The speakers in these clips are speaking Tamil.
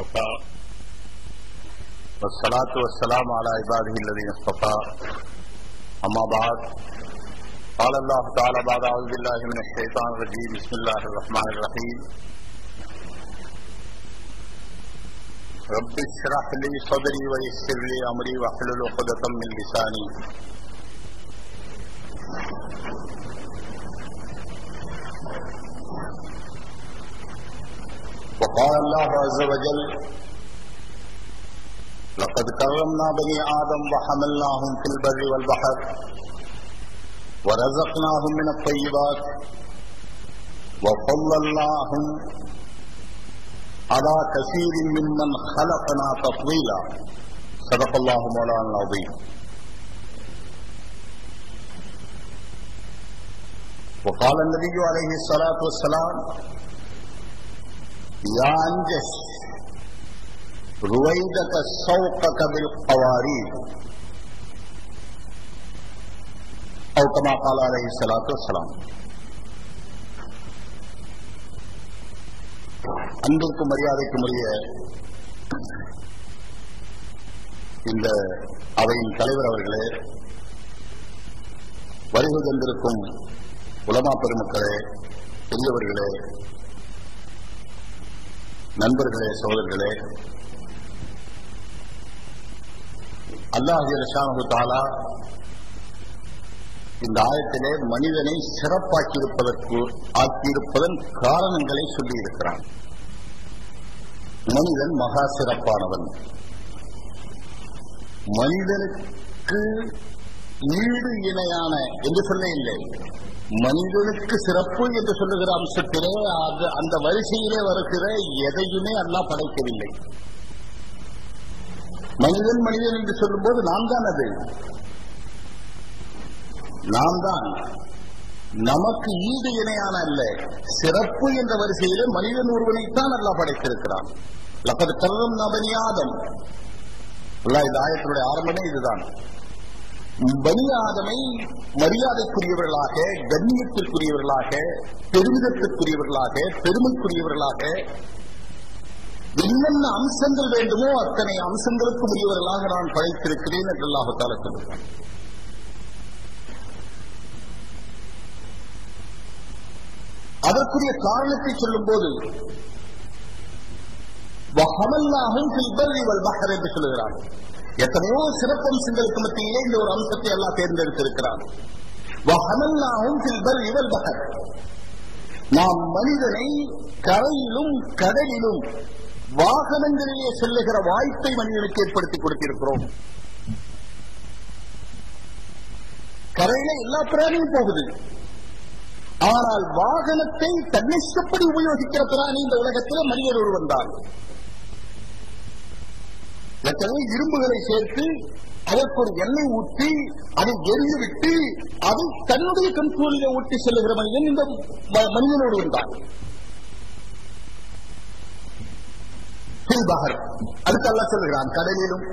اصطفى والصلاة والسلام على عباده الذين اصطفى أما بعد قال الله تعالى بعد أعوذ بالله من الشيطان الرجيم بسم الله الرحمن الرحيم رب اشرح لي صدري ويسر لي أمري واحلل عقدة من لساني وقال الله عز وجل لقد كرمنا بني آدم وحملناهم في البر والبحر ورزقناهم من الطيبات وفضلناهم على كثير ممن خلقنا تفضيلا صدق الله مولانا العظيم. وقال النبي عليه الصلاة والسلام يا أنجش رويدك سوقك بالقوارير أو كما قال عليه الصلاة والسلام. அன்பிற்கும் மரியாதைக்கும் உரிய இந்த அவையின் தலைவர் அவர்களே, வருகை தந்திருக்கும் உலமா பெருமக்களே, பெரியவர்களே, நண்பர்களே, சகோதரர்களே, அல்லாஹ் ஜல்லஷானஹு தஆலா இந்த ஆயத்திலே மனிதனை ஆக்கியிருப்பதன் காரணங்களை சொல்லியிருக்கிறான். மனிதன் மகா சிறப்பானவன். மனிதனுக்கு ஈடு இணையான என்று சொல்ல இல்லை, மனிதனுக்கு சிறப்பு என்று சொல்லுகிற அம்சத்திலே அந்த வரிசையிலே வருகிற எதையுமே அல்லாஹ் படைக்கவில்லை. மனிதன் மனிதன் என்று சொல்லும் போது நாம் தான், அது நாம் தான். நமக்கு ஈடு இணையான அல்ல, சிறப்பு என்ற வரிசையிலே மனிதன் ஒருவனைத்தான் அல்லாஹ் படைத்திருக்கிறான். லகத் கர்ரம்னா பனி ஆதம். அல்லாஹ் இந்த ஆயத்தினுடைய ஆரம்பமே இதுதான். பனி ஆதமை மரியாதைக்குரியவர்களாக, கண்ணியத்திற்குரியவர்களாக, பெருமிதத்திற்குரியவர்களாக, பெருமைக்குரியவர்களாக, என்னென்ன அம்சங்கள் வேண்டுமோ அத்தனை அம்சங்களுக்கு உரியவர்களாக நான் படைத்திருக்கிறேன் என்று அல்லாஹ் தஆலா சொல்கிறான். அதற்குரிய காரணத்தை சொல்லும் போது வஹமல்னாஹும் ஃபில் பர்ரி வல் பஹர் என்று சொல்கிறான். எத்தனையோ சிறப்பம்சங்களுக்கு மத்தியிலே இந்த ஒரு அம்சத்தை அல்லாஹ் தேர்ந்தெடுத்திருக்கிறான். வஹமல்னாஹும் ஃபில் பர்ரி வல் பஹர். நாம் மனிதனை கரையிலும் கடலிலும் வாகனங்களிலே செல்லுகிற வாய்ப்பை மனிதனுக்கு ஏற்படுத்தி கொடுத்திருக்கிறோம். கரையில எல்லா பிராணியும் போகுது, ஆனால் வாகனத்தை தன்னிஷ்டப்படி உபயோகிக்கிற பிராணி இந்த உலகத்தில் மனிதன் ஒருவன் தான். எத்தனை இரும்புகளை சேர்த்து அதற்கு ஒரு எண்ணெய் ஊற்றி அதை எரிந்துவிட்டு அதை தன்னுடைய கண்ட்ரோலிலே ஊட்டி செல்லுகிற மனிதன் இந்த மனிதன் ஒருவன் தான். அதுக்கு அல்லாஹ் சொல்லுகிறான், கடலிலும்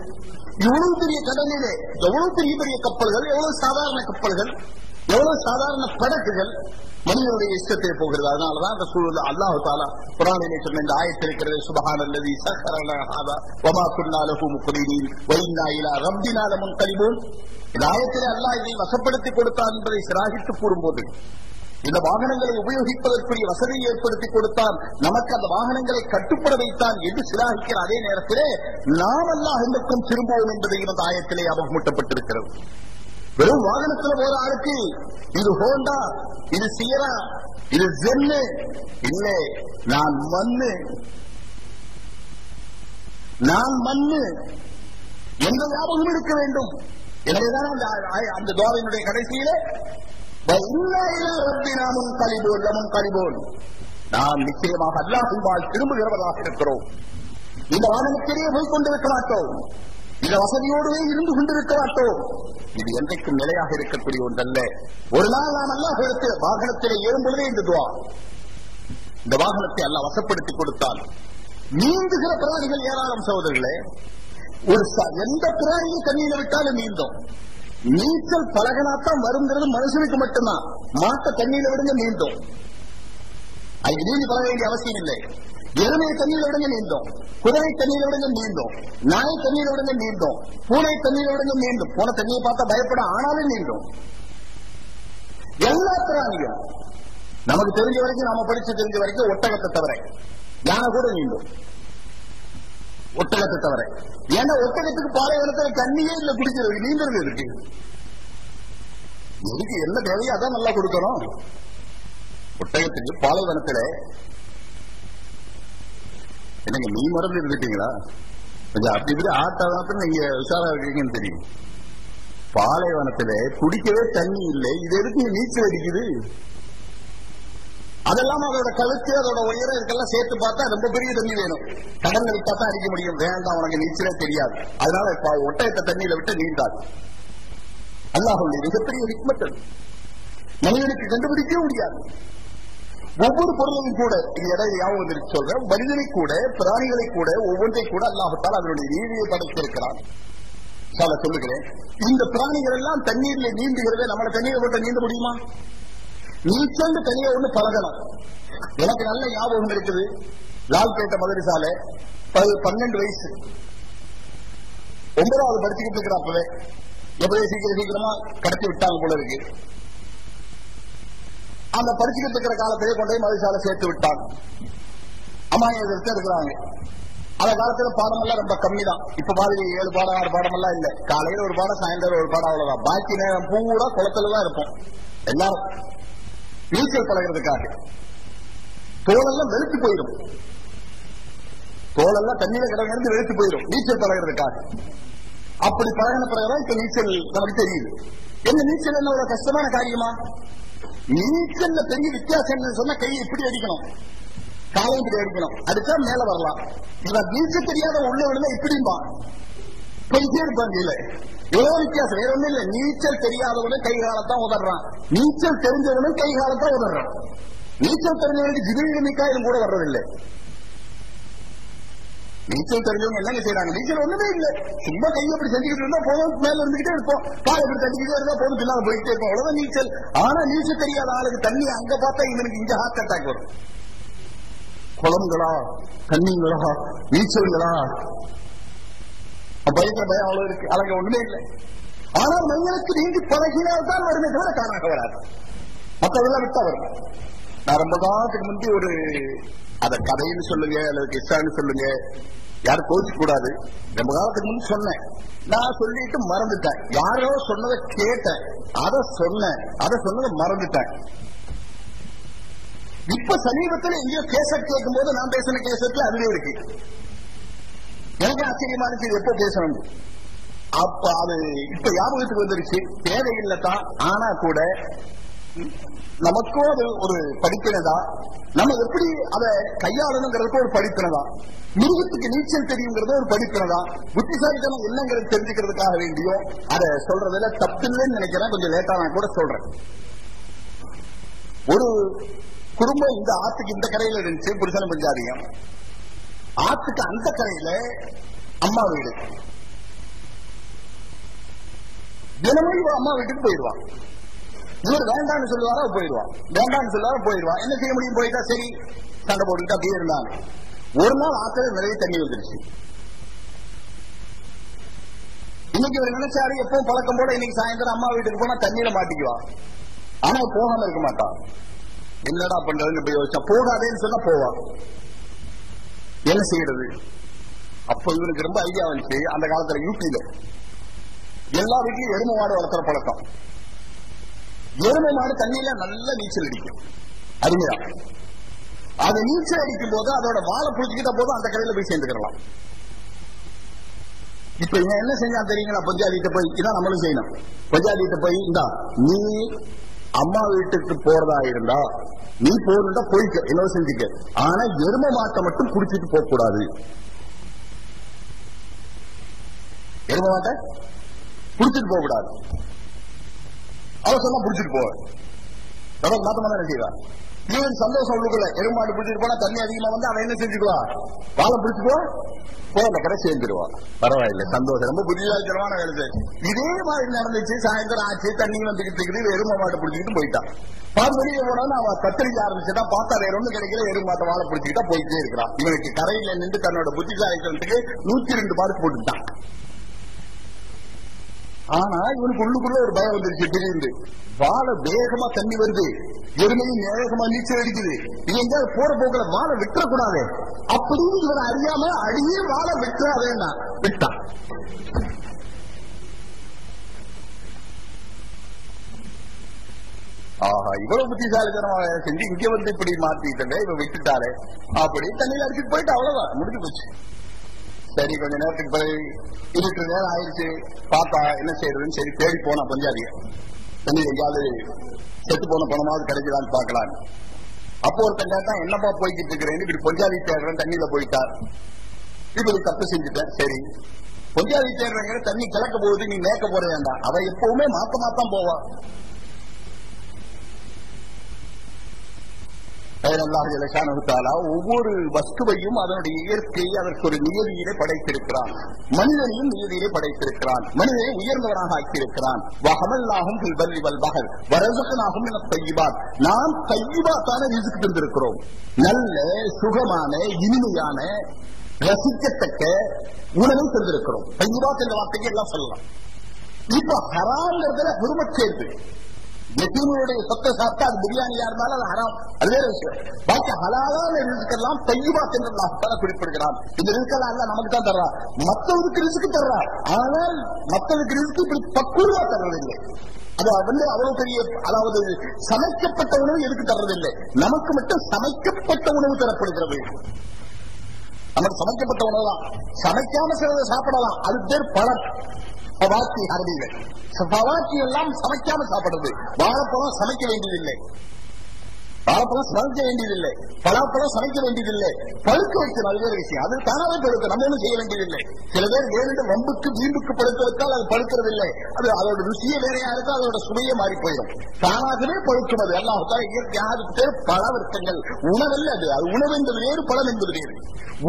இவ்வளவு பெரிய கடலிலே எவ்வளவு பெரிய பெரிய கப்பல்கள், எவ்வளவு சாதாரண கப்பல்கள், எவ்வளவு சாதாரண படகுகள் மனிதனுடைய இஷ்டத்தை போகிறது. அதனாலதான் அந்த சூழல் அல்லாஹ் தஆலா குர்ஆனிலே சொன்ன இந்த ஆயத்து இருக்கிறது. சுப்ஹானல்லஸீ ஸக்கர லனா ஹாதா வமா குன்னா லஹு முக்ரினீன் வ இன்னா இலா ரப்பினா லமுன்கலிபூன். இந்த ஆயத்திலே அல்லாஹ் இதை வசப்படுத்தி கொடுத்தான் என்பதை சிராகித்து கூறும்போது, இந்த வாகனங்களை உபயோகிப்பதற்குரிய வசதியை ஏற்படுத்தி கொடுத்தான், நமக்கு அந்த வாகனங்களை கட்டுப்பட வைத்தான் என்று சிராகிக்கிற அதே நேரத்திலே நாம் அல்லாஹ் பக்கம் திரும்புவோம் என்பதையும் அந்த ஆயத்திலே ஞாபகமூட்டப்பட்டிருக்கிறது. வெறும் வாகனத்தில் போற ஆளுக்கு இது ஹோண்டா, இது சியரா, இது ஜென்னு இல்லை, நான் மண்ணு என்ற ஞாபகம் இருக்க வேண்டும். எனவேதான் அந்த துஆவினுடைய கடைசியிலே நாம் நிச்சயமாக அல்லாஹ்வின் திரும்புகிறவர்களாக இருக்கிறோம். இந்த வாகனத்திலேயே போய் கொண்டிருக்க மாட்டோம், இந்த வசதியோடுவே இருந்து கொண்டிருக்க மாட்டோம். இது என்றைக்கும் நிலையாக இருக்கக்கூடிய ஒன்றல்ல. ஒரு நாள் நாம் அல்லாஹ்விடத்தில் வாகனத்திலே ஏறும் பொழுதே இந்த துஆ, இந்த வாகனத்தை அல்லாஹ் வசப்படுத்தி கொடுத்தால் நீந்துகிற பிராணிகள் ஏராளம் சகோதரர்களே. ஒரு எந்த பிராணியும் தண்ணீரை விட்டாலும் நீந்தும். நீச்சல் பழகனாத்தான் வருங்கிறது மனுஷனுக்கு மட்டும்தான். மாட்ட தண்ணீரை விடுங்க நீந்தும். அது நீந்தி பழக வேண்டிய அவசியம் இல்லை. எருமை தண்ணீரை விடுங்க நீந்தோம், குதிரை தண்ணீரை விடுங்க நீந்தோம், நாய் தண்ணீரை விடுங்க நீந்தோம், பூனை தண்ணீரை விடுங்க நீந்தும். போன தண்ணியை பார்த்தா பயப்பட, ஆனாலும் நீந்தும். எல்லா பிராணியும் நமக்கு தெரிஞ்ச வரைக்கும், நாம படிச்சு தெரிஞ்ச வரைக்கும் ஒட்டகத்தை தவிர யானை கூட நீந்தும். ஒட்டகத்தை தவிர. ஏன்னா ஒட்டகத்துக்கு பாலைவனத்தில் தண்ணியே இல்ல குடிக்கிறது, நீந்துறது இருக்கு. எதுக்கு என்ன தேவையோ அதான் நல்லா கொடுக்கணும். ஒட்டகத்துக்கு பாலைவனத்துல என்னங்க நீ மறந்து இருந்துட்டீங்களா? கொஞ்சம் அப்படி இப்படி ஆட்டாதான் நீங்க உஷாரா இருக்கீங்கன்னு தெரியும். பாலைவனத்துல குடிக்கவே தண்ணி இல்லை, இது எதுக்கு நீச்சல் அடிக்குது? அதெல்லாம் அதோட கழுத்து, அதோட உயரம் இதுக்கெல்லாம் சேர்த்து பார்த்தா ரொம்ப பெரிய தண்ணி வேணும். கடல்ல விட்டா தான் அடிக்க முடியும். வேண்டாம், உனக்கு நீச்சலே தெரியாது. அதனால ஒட்டகத்தை தண்ணியில விட்டு நீந்தாது. அல்லாஹ்வுடைய மிகப்பெரிய ஹிக்மத் மனிதனுக்கு கண்டுபிடிக்கவே முடியாது. ஒவ்வொரு பொருளையும் கூட இது இடையில யாவும் வந்து சொல்றேன், மனிதனை கூட பிராணிகளை கூட ஒவ்வொன்றை கூட அல்லாஹ்தால் அதனுடைய நீதியை படைத்திருக்கிறான். சொல்லுகிறேன், இந்த பிராணிகள் எல்லாம் தண்ணீர்ல நீந்துகிறதே, நம்மள தண்ணீரை போட்டு நீந்த முடியுமா? நீச்சல் தனியா ஒண்ணு பழகணும். எனக்கு நல்ல ஞாபகம் இருக்குது, லால்பேட்டை மதரசால 12 வயசு 9வது படிச்சுக்கிட்டு இருக்கிற அப்பவே எப்படியே சீக்கிரமா கடத்தி விட்டாங்க போல இருக்கு. அந்த படிச்சுக்கிட்டு இருக்கிற காலத்திலே கொண்டே மதரசால சேர்த்து விட்டாங்க. அம்மா எதிர்த்து இருக்கிறாங்க. அந்த காலத்துல பாடம் எல்லாம் ரொம்ப கம்மி தான். இப்ப மாதிரி 7 பாடம் 6 பாடம் எல்லாம் இல்ல. காலையில ஒரு பாடம், சாயந்தரம் ஒரு பாடம், அவ்வளவுதான். பாக்கி நேரம் பூரா குளத்துலதான் இருப்போம் எல்லாரும். நீச்சல் பழகிறதுக்காக தோலெல்லாம் வெளுத்து போயிடும், தோலெல்லாம் தண்ணீர கிடங்கிறது வெளுத்து போயிடும் நீச்சல் பழகிறதுக்காக. அப்படி பழகின பிறகுதான் இப்ப நீச்சல் நமக்கு தெரியுது. என்ன நீச்சல் என்ன ஒரு கஷ்டமான காரியமா? நீச்சல்ல பெரிய வித்தியாசம் என்னன்னு சொன்னா, கையை இப்படி அடிக்கணும், காலையும் இப்படி அடிக்கணும், அடிச்சா மேல வரலாம். இவன் நீச்சல் தெரியாத உள்ள விழுந்தா இப்படிமா போயிட்டே இருப்பாங்க. இல்ல எவ்வளவு வித்தியாசம், வேற ஒண்ணும் இல்ல. நீச்சல் தெரியாதவனும் கை காலத்தான் உதறான், நீச்சல் தெரிஞ்சவனும் கை காலத்தான் உதறான். நீச்சல் தெரிஞ்சவனுக்கு ஜிபிரி மிக்காயிலும் கூட வர்றதில்லை. நீச்சல் தெரிஞ்சவங்க என்னங்க செய்யறாங்க? நீச்சல் ஒண்ணுமே இல்லை, சும்மா கையை அப்படி செஞ்சுக்கிட்டு இருந்தா போதும், மேல இருந்துகிட்டே இருப்போம், காலை இப்படி தட்டிக்கிட்டே இருந்தா போதும், பின்னால போயிட்டே இருப்போம், அவ்வளவுதான் நீச்சல். ஆனா நீச்சல் தெரியாத ஆளுக்கு தண்ணி அங்க பார்த்தா இவனுக்கு இங்க ஹார்ட் அட்டாக் வரும். குளங்களா, தண்ணிங்களா, நீச்சல்களா, பயங்கர பயம் அவ்வளவு இருக்கு. அழக ஒண்ணுமே இல்லை. ஆனால் மனிதனுக்கு நீந்தி பழகினால் தான் வருமே தவிர காரணாக வராது. மற்றதெல்லாம் விட்டா வரும். நான் ரொம்ப காலத்துக்கு முந்தி ஒரு அத கதைன்னு சொல்லுங்க அல்லது கிஸ்ஸான்னு சொல்லுங்க, யாரும் கோச்சு கூடாது, ரொம்ப காலத்துக்கு முந்தி சொன்னேன். நான் சொல்லிட்டு மறந்துட்டேன். யாரோ சொன்னதை கேட்டேன், அதை சொன்னதை மறந்துட்டேன். இப்ப சமீபத்தில் எங்கேயோ கேசட் கேட்கும் போது நான் பேசின கேசட்ல அதுவே இருக்கு. எனக்கு ஆச்சரியமா இருக்கு, எப்போ பேசணும். அப்ப அது இப்ப ஞாபகத்துக்கு வந்துருச்சு. தேவையில்லை தான், ஆனா கூட நமக்கும் அது ஒரு படிப்பினதான். நம்ம எப்படி அதை கையாளணுங்கிறதுக்கு ஒரு படிப்பினதான். மிருகத்துக்கு நீச்சல் தெரியுங்கிறது ஒரு படிப்பினதான். புத்திசாலித்தனம் என்னங்கிறது தெரிஞ்சுக்கிறதுக்காக வேண்டியும் அதை சொல்றதுல தப்பில்லைன்னு நினைக்கிறேன். கொஞ்சம் லேட்டா நான் கூட சொல்றேன். ஒரு குடும்பம் இந்த ஆத்துக்கு இந்த கரையில இருந்துச்சு, புருஷன பஞ்சாதியம். ஆத்துக்கு அந்த கரையில அம்மா வீடு. தினமும் இவன் அம்மா வீட்டுக்கு போயிடுவான். இவர் வேண்டான்னு சொல்லுவாரா போயிடுவான், வேண்டான்னு சொல்லுவாரா போயிடுவான். என்ன செய்ய முடியும்? போயிட்டா சரி, சண்டை போட்டுக்கிட்டு அப்படியே இருந்தாங்க. ஒரு நாள் ஆத்துல நிறைய தண்ணி வந்துருச்சு. இன்னைக்கு இவர் நினைச்சாரு, எப்பவும் பழக்கம் போல இன்னைக்கு சாயந்தரம் அம்மா வீட்டுக்கு போனா தண்ணியில மாட்டிக்குவான். ஆனா போகாம இருக்க மாட்டான். என்னடா பண்றதுன்னு போய் யோசிச்சா, போகாதேன்னு சொன்னா போவான். என்ன செய்யறது? அப்ப இவனுக்கு ரொம்ப ஐடியா வந்துச்சு. அந்த காலத்துல யூபியில எல்லா வீட்லயும் எருமை மாடு வளர்த்துற பழக்கம். எருமை மாடு தண்ணியில நல்ல நீச்சல் அடிக்கும், அருமையா. அது நீச்சல் அடிக்கும் போது அதோட வாழை புடிச்சுக்கிட்ட போது அந்த கரையில போய் சேர்ந்துக்கலாம். இப்ப இவன் என்ன செஞ்சான் தெரியுங்களா? பஞ்சாதிட்ட போய், இதான் நம்மளும் செய்யணும். பஞ்சாதிட்ட போய், இந்தா நீ அம்மா வீட்டுக்கு போறதா இருந்தா நீ போறதா போய்க்க, என்ன செஞ்சுக்க, ஆனா எருமை மாட்டை மட்டும் குடிச்சிட்டு போக கூடாது. எருமை மாட்டை குடிச்சிட்டு போக கூடாது. அவ சொன்னா புடிச்சிட்டு போவ. மாத்தமா தானே செய்வா. இவனுக்கு சந்தோஷம் உள்ளுக்குள்ள. எருமாடு பிடிச்சிட்டு போனா தண்ணி அதிகமா வந்து அவன் என்ன செஞ்சுக்குவா, வாழை பிடிச்சுக்குவா, போன கடை சேர்ந்துருவான். பரவாயில்ல, சந்தோஷம். ரொம்ப புத்திசாலித்தனமான வேலை. இதே மாதிரி நடந்துச்சு. சாயந்தரம் ஆச்சு, தண்ணி வந்துகிட்டு இருக்குது, எருமை மாட்டை பிடிச்சிக்கிட்டு போயிட்டான். வெளியே போனவன் அவன் கத்திரிக்க ஆரம்பிச்சுட்டான். பார்த்தா வேற ஒண்ணும் கிடைக்கல, எருமாட்டை வாழை பிடிச்சிக்கிட்டா போயிட்டே இருக்கிறான். இவனுக்கு கரையில நின்று தன்னோட புத்திசாலித்தனத்துக்கு 102 மார்க் போட்டுட்டான். ஆனா இவனுக்கு உள்ளுக்குள்ள ஒரு பயம் வந்துருச்சு. திடீர்னு வாழை வேகமா தண்ணி வருது, எருமையும் வேகமா நீச்சல் அடிக்குது. இது எங்கேயாவது போற போக்குல வாழை விட்டுறக்கூடாது அப்படின்னு இவனை அறியாம அடியே வாழை விட்டுறாதேன்னா விட்டான். ஆஹா, இவ்வளவு புத்திசாலித்தனமாக செஞ்சு இங்க வந்து இப்படி மாத்திட்டே இவன் விட்டுட்டாரு. அப்படி தண்ணியில் அடிச்சுட்டு போயிட்டு அவ்வளவுதான், முடிஞ்சு போச்சு. சரி, கொஞ்ச நேரத்துக்கு பிறகு இருட்டு நேரம் ஆயிடுச்சு. பார்த்தா என்ன செய்யறதுன்னு சரி தேடி போனா பஞ்சாதிய தண்ணி எங்கேயாவது செத்து போன பணமாவது கிடைக்கலான்னு பாக்கலாம். அப்போ ஒருத்தன் கேட்டா என்னப்பா போய்கிட்டு இருக்கிறேன், இப்படி பொஞ்சாதி தேடுறேன், தண்ணியில போயிட்டார், இப்படி தப்பு செஞ்சுட்டேன். சரி, பொஞ்சாதி தேடுறேங்க, தண்ணி கிளக்க போகுது, நீ மேய்க்க போற வேண்டாம். அவ எப்பவுமே மாத்தமாத்தான் போவா. ஒவ்வொரு வஸ்துவையும் அதனுடைய இயற்கையை அதற்கு ஒரு நியதியிலே படைத்திருக்கிறான். மனிதனையும் நியதியிலே படைத்திருக்கிறான். மனிதனை உயர்ந்தவராக ஆக்கியிருக்கிறான். நாம் தையிபாத்தான ரிஸ்க் தந்திருக்கிறோம். நல்ல சுகமான இனிமையான ரசிக்கத்தக்க உணவை தந்திருக்கிறோம். தையிபாத் என்ற வார்த்தைக்கு எல்லாம் சொல்லலாம். இப்ப ஹராம்ங்கிறதுல ஹுர்மத் சேர்த்து எத்தீமுடைய சொத்தை சாப்பிட்டா அது பிரியாணியா இருந்தாலும் அது ஹராம், அது வேற விஷயம். பாக்கி ஹலாலான ரிஸ்கெல்லாம் தையிபாத் என்று அல்லாஹ் குறிப்பிடுகிறான். இந்த ரிஸ்கெல்லாம் அல்ல நமக்கு தான் தர்றான், மற்றவருக்கு ரிஸ்க் தர்றான். ஆனால் மற்றவருக்கு ரிஸ்க் இப்படி பக்குவமா தர்றதில்லை. அது அவ்வளவு பெரிய, அதாவது சமைக்கப்பட்ட உணவு எதுக்கு தர்றதில்லை, நமக்கு மட்டும் சமைக்கப்பட்ட உணவு தரப்படுகிறது. நமக்கு சமைக்கப்பட்ட உணவு தான், சமைக்காம சிலதை சாப்பிடலாம், அது பேர் பழம். பவாக்கி அரபிகள் பவாக்கி எல்லாம் சமைக்காம சாப்பிடுறது. வாழைப்பழம் சமைக்க வேண்டியதில்லை, வாழைப்பழம் சமைக்க வேண்டியதில்லை, பலாப்பழம் சமைக்க வேண்டியதில்லை, பழுக்க வைக்கணும், அது வேற விஷயம். அது தானாவே பழுக்க, நம்ம ஒன்றும் செய்ய வேண்டியதில்லை. சில பேர் வேறு வம்புக்கு வீம்புக்கு பழுக்க வைத்தால் அது பழுக்கிறது இல்லை. அது அதோட ருசியே வேறையா இருக்கும், அதோட சுவையே மாறி போயிடும். தானாகவே பழுக்கும். அது எல்லாம் இயற்கையாக பேர் பழ விருத்தங்கள். உணவல்ல அது, அது உணவு என்பது வேறு, பழம் என்பது வேறு.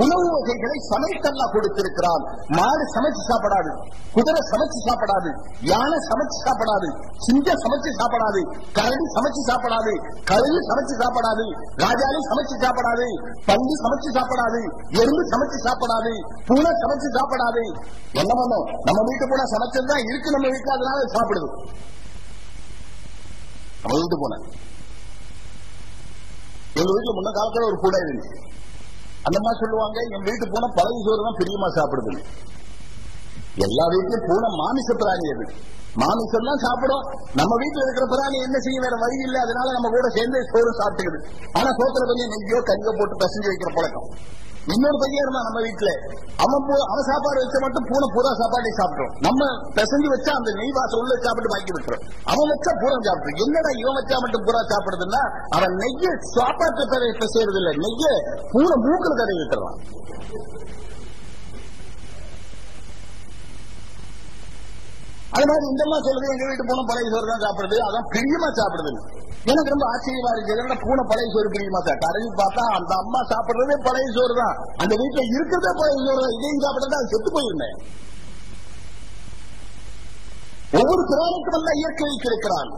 உணவு வகைகளை சமைத்தெல்லாம் கொடுத்திருக்கிறான். மாடு சமைச்சு சாப்பிடாது, குதிரை சமைச்சு சாப்பிடாது, யானை சமைச்சு சாப்பிடாது, சிங்கம் சமைச்சு சாப்பிடாது, கரடி சமைச்சு சாப்பிடாது, கழுகு சமைச்சு சாப்பிடாது, ராஜாலி சமைச்சு சாப்பிடாது, பள்ளி சமைச்சு சாப்பிடாது, எறும்பு சமைச்சு சாப்பிடாது, பூனை சமைச்சு சாப்பிடாது. என்ன பண்ணும், நம்ம வீட்டு பூனை சமைச்சதுதான் இருக்கு நம்ம வீட்டுல, அதனால சாப்பிடுது. நம்ம வீட்டு பூனை, எங்க வீட்டுல முன்ன காலத்துல ஒரு பூனை இருந்துச்சு. அந்த மாதிரி சொல்லுவாங்க, என் வீட்டு பூனை பழைய சோறு தான் பிரியமா சாப்பிடுது. எல்லா வீட்லயும் பூனை மாமிச பிராணி, அது மாமிசம் தான் சாப்பிடும். நம்ம வீட்டுல இருக்கிற பிராணி என்ன செய்ய, வேற வழி இல்லை, அதனால நம்ம கூட சேர்ந்து சோறு சாப்பிட்டுக்குது. ஆனா சோத்துல கொஞ்சம் நெய்யோ கறியோ போட்டு பசஞ்சு வைக்கிற பழக்கம். இன்னொரு பையன் இருந்தான் நம்ம வீட்டுல, அவன் சாப்பாடு வச்ச மட்டும் பூனை பூரா சாப்பாட்டை சாப்பிடும். நம்ம பசஞ்சு வச்சா அந்த நெய் வாசம் உள்ள சாப்பிட்டு பாக்கி விட்டுரும். அவன் வச்சா பூரா சாப்பிடும். என்னடா இவன் வச்சா மட்டும் பூரா சாப்பிடுதுன்னா, அவன் நெய்ய சாப்பாட்டு தடவை செய்யறது இல்லை, நெய்ய பூனை மூக்குல தடவி விட்டுறான். அது மாதிரி இந்த மாதிரி சொல்றது, எங்க வீட்டு பூனை பழைய சோறு தான் சாப்பிடுது, அதான் பிரியமா சாப்பிடுது. எனக்கு ரொம்ப ஆச்சரியமா இருக்கு, பூனை பழைய சோறு பிரியமா சார். கடைசி பார்த்தா அந்த அம்மா சாப்பிடுறதே பழைய சோறு தான், அந்த வீட்டுல இருக்கிறதே பழைய சோறு தான். இதையும் சாப்பிடுறது அது செத்து போயிருந்தேன். ஒவ்வொரு பிராணிக்கும் அந்த இயற்கையை கிடைக்கிறான்.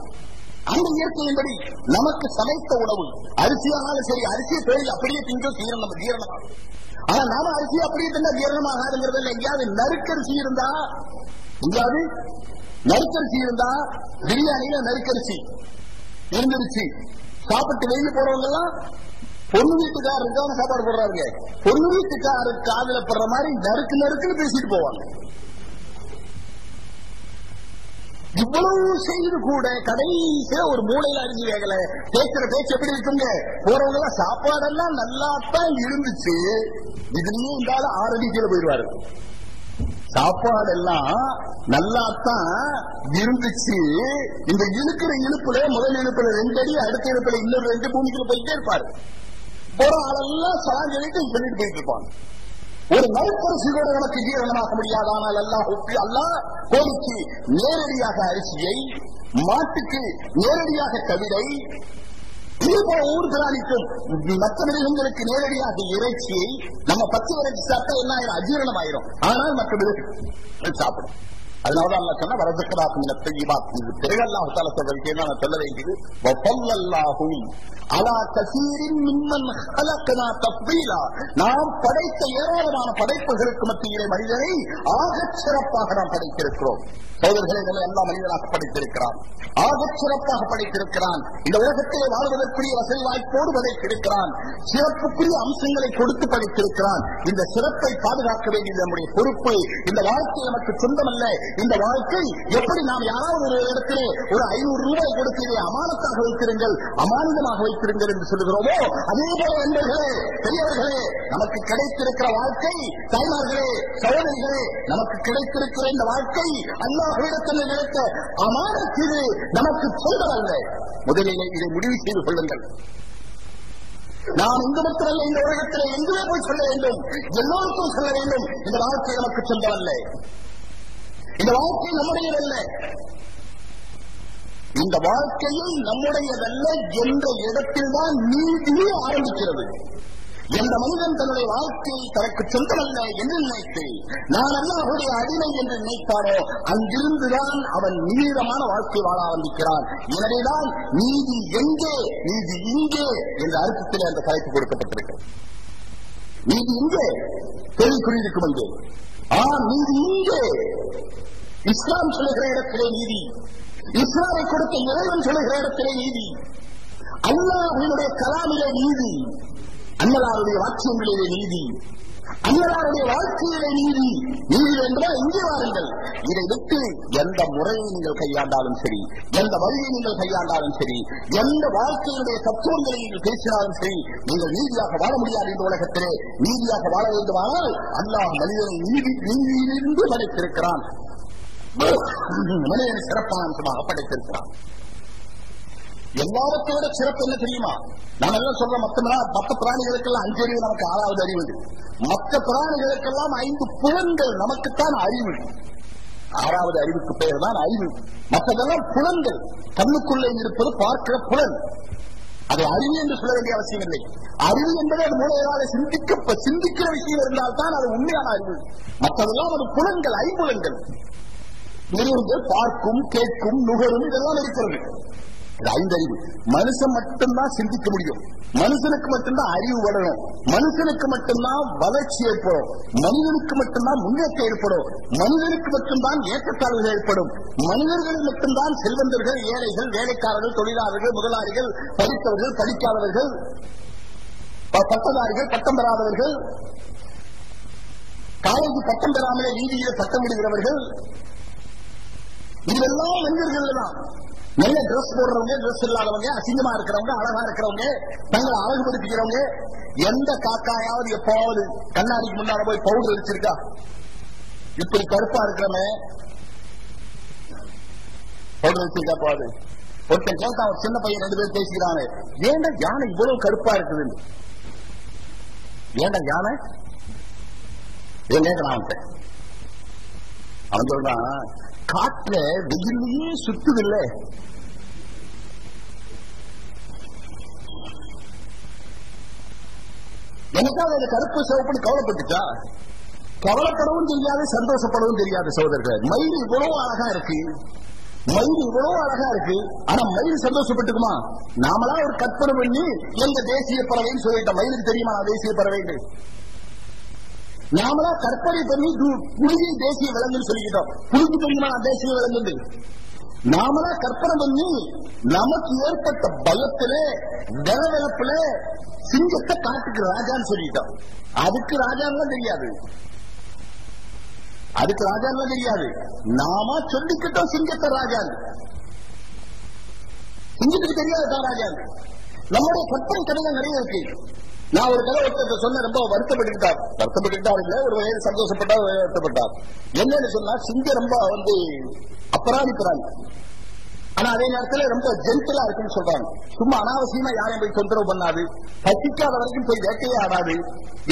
அந்த இயற்கையின்படி நமக்கு சமைத்த உணவு அரிசியானாலும் சரி, அரிசியை தேடி அப்படியே திங்க ஜீரணமாகும். ஆனா நாம அரிசி அப்படியே திங்க ஜீரணமாகாதுங்கிறது இல்லை. எங்கேயாவது நறுக்கரிசி இருந்தா, எங்கேயாவது நறுக்கரிசி இருந்தா, பிரியாணியில நறுக்கரிசி இருந்துருச்சு, சாப்பிட்டு வெளியே போறவங்க எல்லாம் பொண்ணு வீட்டுக்காரருக்கான சாப்பாடு போடுறாங்க. பொண்ணு வீட்டுக்காரருக்கு காதல படுற மாதிரி நறுக்கு நறுக்குன்னு பேசிட்டு போவாங்க. இவ்வளவு செய்து கூட கடைசியா ஒரு மூளையில அரிசி வேகல, பேசுற பேச்சு எப்படி இருக்குங்க, போறவங்க எல்லாம் சாப்பாடெல்லாம் நல்லாத்தான் இருந்துச்சு, இதுலயே இருந்தாலும் 6 அடி கீழே போயிடுவாரு. சாப்பாடெல்லாம் நல்லாத்தான் இருந்துச்சு, இந்த இழுக்கிற இழுப்புல முதல் இழுப்புல 2 அடி, அடுத்த இழுப்புல இன்னொரு 2 பூமிக்குள்ள போயிட்டே இருப்பாரு. போற ஆளெல்லாம் சலாம் சொல்லிட்டு போயிட்டு இருப்பாங்க. ஒரு நறுக்கரிசி கூட நமக்கு ஜீரணமாக்க முடியாது. ஆனால் அல்லாஹ் கோழிக்கு நேரடியாக அரிசியை, மாட்டுக்கு நேரடியாக தவிரை, இதுபோல ஒவ்வொரு பிராணிக்கும் மற்ற மிருகங்களுக்கு நேரடியாக இறைச்சியை நம்ம பச்சை இறைச்சி சாப்பிட்டா என்ன ஆயிரும்? அஜீரணம் ஆயிரும். ஆனால் மற்ற மிருகங்கள் சாப்பிடும். அதனாலதான் அல்லா சொன்னா வரதுக்கராக்கும் இது பிறகு அல்லாஹ் தஆலா சொல்றதுக்கு என்ன சொல்ல வேண்டியது? வஃபல்லல்லாஹு அலா கஸீரின் மிம்மன் ஹலக்னா தஃபீலா. நாம் படைத்த ஏராளமான படைப்புகளுக்கு மத்தியிலே மனிதனை ஆகச் சிறப்பாக நாம் படைத்திருக்கிறோம். சோதர்களே, எல்லா மனிதனாக படைத்திருக்கிறான், ஆகச் சிறப்பாக படைத்திருக்கிறான். இந்த உலகத்திலே வாழ்வதற்குரிய வசதி வாய்ப்போடு படைத்திருக்கிறான். சிறப்புக்குரிய அம்சங்களை கொடுத்து படைத்திருக்கிறான். இந்த சிறப்பை பாதுகாக்க வேண்டியது நம்முடைய பொறுப்பு. இந்த வாழ்க்கை நமக்கு சொந்தமல்ல. இந்த வாழ்க்கை எப்படி நாம் யாராவது ஒரு இடத்திலே ஒரு 500 ரூபாய் கொடுத்து இதை அமானத்தாக வைத்திருங்கள், அமானிதமாக வைத்திருங்கள் என்று சொல்லுகிறோமோ, அதே போல நண்பர்களே, பெரியவர்களே, நமக்கு கிடைத்திருக்கிற வாழ்க்கை, தாய்மார்களே, சகோதரிகளே, நமக்கு கிடைத்திருக்கிற இந்த வாழ்க்கை அல்லாஹ்விடத்தில் கிடைத்த அமானத். இது நமக்கு சொந்தமல்ல. முதலிலே இதை முடிவு செய்து கொள்ளுங்கள். நாம் இங்கு மட்டுமல்ல, இந்த உலகத்திலே எங்குமே போய் சொல்ல வேண்டும், எல்லோருக்கும் சொல்ல வேண்டும், இந்த வாழ்க்கை நமக்கு சொந்தமல்ல, இந்த வாழ்க்கை நம்முடையதல்ல, இந்த வாழ்க்கையில் நம்முடையதல்ல என்ற இடத்தில்தான் நீதியே ஆரம்பிக்கிறது. எந்த மனிதன் தன்னுடைய வாழ்க்கையை தனக்கு சொந்தமல்ல என்று நினைத்து நான் அல்லாஹ்வுடைய அடிமை என்று நினைத்தாரோ அங்கிருந்துதான் அவன் நீளமான வாழ்க்கை வாழ ஆரம்பிக்கிறான். எனவேதான் நீதி எங்கே, நீதி இங்கே என்ற அர்த்தத்தில் அந்த தலைப்பு கொடுக்கப்பட்டிருக்கிறது. நீதி இங்கே கேள்விக்குறியிருக்கும் என்று நீதி இங்கே. இஸ்லாம் சொல்லுகிற இடத்திலே நீதி, இஸ்லாமை கொடுத்த இறைவன் சொல்லுகிற இடத்திலே நீதி, அல்லாஹ்வினுடைய கலாமிலே நீதி, அன்னலாருடைய வாக்கியங்களிலே நீதி, அன்னலாருடைய வாழ்க்கையிலே நீதி. நீதி என்றால் இங்கே வாருங்கள். இதை விட்டு எந்த முறையை நீங்கள் கையாண்டாலும் சரி, எந்த வழியை நீங்கள் கையாண்டாலும் சரி, எந்த வாழ்க்கையினுடைய தத்துவங்களை நீங்கள் பேசினாலும் சரி, நீங்கள் நீதியாக வாழ முடியாது. இந்த உலகத்திலே நீதியாக வாழ வேண்டுமானால் அல்லாஹ் மனிதனை நீதியிலிருந்து படைத்திருக்கிறான், மனிதனை சிறப்பான அம்சமாக படைத்திருக்கிறான். எல்லாவற்றை விட சிறப்பு என்ன தெரியுமா? நாம் எல்லாம் சொல்ற மற்ற பிராணிகளுக்கெல்லாம் 5 அறிவு, நமக்கு 6வது அறிவு. மற்ற பிராணிகளுக்கெல்லாம் 5 புலன்கள், நமக்குத்தான் அறிவு. 6வது அறிவுக்கு பெயர் தான் அறிவு. மற்றதெல்லாம் புலன்கள், கண்ணுக்குள்ளே இருப்பது பார்க்கிற புலன். அது அறிவு என்று சொல்ல வேண்டிய அவசியம் இல்லை. அறிவு என்பது அது மூளையால சிந்திக்கிற விஷயம் இருந்தால்தான் அது உண்மையான அறிவு. மற்றதெல்லாம் அது புலன்கள், ஐம்புலன்கள். பார்க்கும், கேட்கும், நுகரும், இதெல்லாம் இருக்கிறது. 5 அறிவு. மனுஷன் மட்டும்தான் சிந்திக்க முடியும், மனுஷனுக்கு மட்டும்தான் அறிவு வளரும், மனுஷனுக்கு மட்டும்தான் வளர்ச்சி ஏற்படும், மனிதனுக்கு மட்டும்தான் முன்னேற்றம் ஏற்படும், மனிதனுக்கு மட்டும்தான் ஏற்றத்தாழ்வுகள் ஏற்படும், மனிதர்களில் மட்டும்தான் செல்வந்தர்கள், ஏழைகள், வேலைக்காரர்கள், தொழிலாளர்கள், முதலாளிகள், படித்தவர்கள், படிக்காதவர்கள், பட்டதாரிகள், பட்டம் பெறாதவர்கள், காலேஜ் பட்டம் பெறாமலே வீதியிலே பட்டம் விடுகிறவர்கள், இதெல்லாம் மனிதர்கள் தான். நல்ல டிரெஸ் போடுறவங்க, டிரெஸ் இல்லாதவங்க, அசிங்கமா இருக்கிறவங்க, அழகா இருக்கிறவங்க, தங்களை அழகுபடுத்திக்கிறவங்க. எந்த காக்காயாவது எப்பாவது கண்ணாடிக்கு முன்னால போய் பவுடர் அடிச்சிருக்கா? இப்படி கருப்பா இருக்கிறவன் பவுடர் அடிச்சிருக்கா? போது ஒருத்தன் கேட்டா, ஒரு சின்ன பையன் 2 பேர் பேசிக்கிறாங்க, ஏண்டா யானை இவ்வளவு கருப்பா இருக்குது, ஏண்டா யானை இவன் கேட்கலாம். அவன் சொல்றான், காட்டுல வெயிலையே சுத்துதில்லை, எனக்காக அந்த கருப்பு சிவப்புன்னு கவலைப்பட்டுச்சா? கவலைப்படவும் தெரியாது, சந்தோஷப்படவும் தெரியாது. சகோதரர்கள், மயில் இவ்வளவு அழகா இருக்கு, மயில் இவ்வளவு அழகா இருக்கு, ஆனா மயில் சந்தோஷப்பட்டுக்குமா? நாமளா ஒரு கற்பனை பண்ணி எங்க தேசிய பறவைன்னு சொல்லிட்டோம். மயிலுக்கு தெரியுமா நான் தேசிய பறவை? நாமளா கற்பனை பண்ணி புலியை தேசிய விலங்குன்னு சொல்லிக்கிட்டோம். புலிக்கு தெரியுமா நான் தேசிய விலங்கு? நாமளா கற்பனை பண்ணி நமக்கு ஏற்பட்ட பயத்துல, விளவிளப்புல சிங்கத்தை காட்டுக்கு ராஜான்னு சொல்லிட்டோம். அதுக்கு ராஜான்லாம் தெரியாது, அதுக்கு ராஜான்லாம் தெரியாது. நாம சொல்லிக்கிட்டோம் சிங்கத்தை ராஜான்னு. சிங்கத்துக்கு தெரியாது ராஜான்னு. நம்முடைய கற்பனை கதைகள் நிறைய இருக்கு. நான் ஒரு கதை ஒருத்தர் சொன்ன, ரொம்ப வருத்தப்பட்டுக்கிட்டார் இல்ல, ஒரு வகையில் சந்தோஷப்பட்டார், வருத்தப்பட்டார். என்னன்னு சொன்னா, சிங்கம் ரொம்ப அபராதி பிராணி. ஆனா அதே நேரத்துல ரொம்ப ஜென்டிலா இருக்குன்னு சொல்றாங்க. சும்மா அனாவசியமா யாரையும் போய் தொந்தரவு பண்ணாது, பசிக்காத வரைக்கும் போய் வேட்டையே ஆடாது,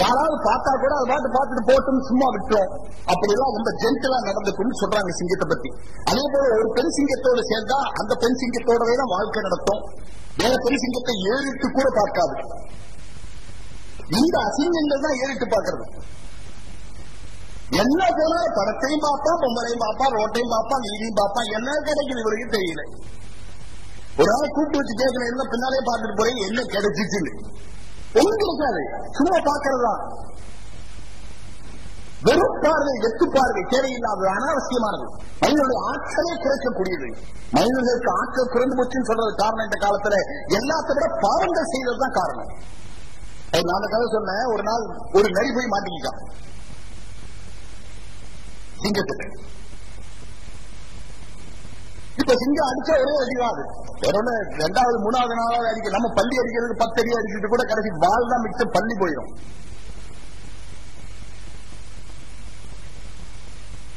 யாராவது பார்த்தா கூட அதை பார்த்துட்டு போட்டும் சும்மா விட்டுரும், அப்படிலாம் ரொம்ப ஜென்டிலா நடந்துக்கும்னு சொல்றாங்க சிங்கத்தை பத்தி. அதே போல ஒரு பெண் சிங்கத்தோடு சேர்ந்தா அந்த பெண் சிங்கத்தோடவே தான் வாழ்க்கை நடத்தும், வேற பெண் சிங்கத்தை ஏறிட்டு கூட பார்க்காது. இந்த அசிங்கங்கள் தான் ஏறிட்டு பார்க்கறது. என்ன போனாலும் படத்தையும் பார்ப்பான், பொம்மலையும் பார்ப்பான், ரோட்டையும் பார்ப்பான், வீதியும் பார்ப்பான், என்ன கிடைக்குது இவருக்கு தெரியல. ஒரு நாள் கூப்பிட்டு வச்சு கேட்கணும், என்ன பின்னாலே பார்த்துட்டு போறீங்க, என்ன கிடைச்சிச்சுன்னு. ஒன்றும் கிடைக்காது, சும்மா பார்க்கறதா. வெறும் பார்வை, எட்டு பார்வை, தேவையில்லாதது, அனாவசியமானது, மனிதனுடைய ஆற்றலை குறைக்கக்கூடியது. மனிதர்களுக்கு ஆற்றல் குறைந்து போச்சுன்னு சொல்றது காரணம் இந்த காலத்துல எல்லாத்த விட பாவங்கள் செய்ததுதான் காரணம். நான் அந்த கதை சொன்னேன். ஒரு நாள் ஒரு நரி போய் மாட்டிக்கிட்டான் சிங்கத்துக்கு. இப்ப சிங்கம் அடிச்சா ஒரே அடிக்காது, வேற ஒண்ணு ரெண்டாவது மூணாவது நாளாவது அடிக்க. நம்ம பள்ளி அடிக்கிறது 10 அடி அடிச்சுட்டு கூட கடைசி பால் தான் மிச்சம், பள்ளி போயிடும்.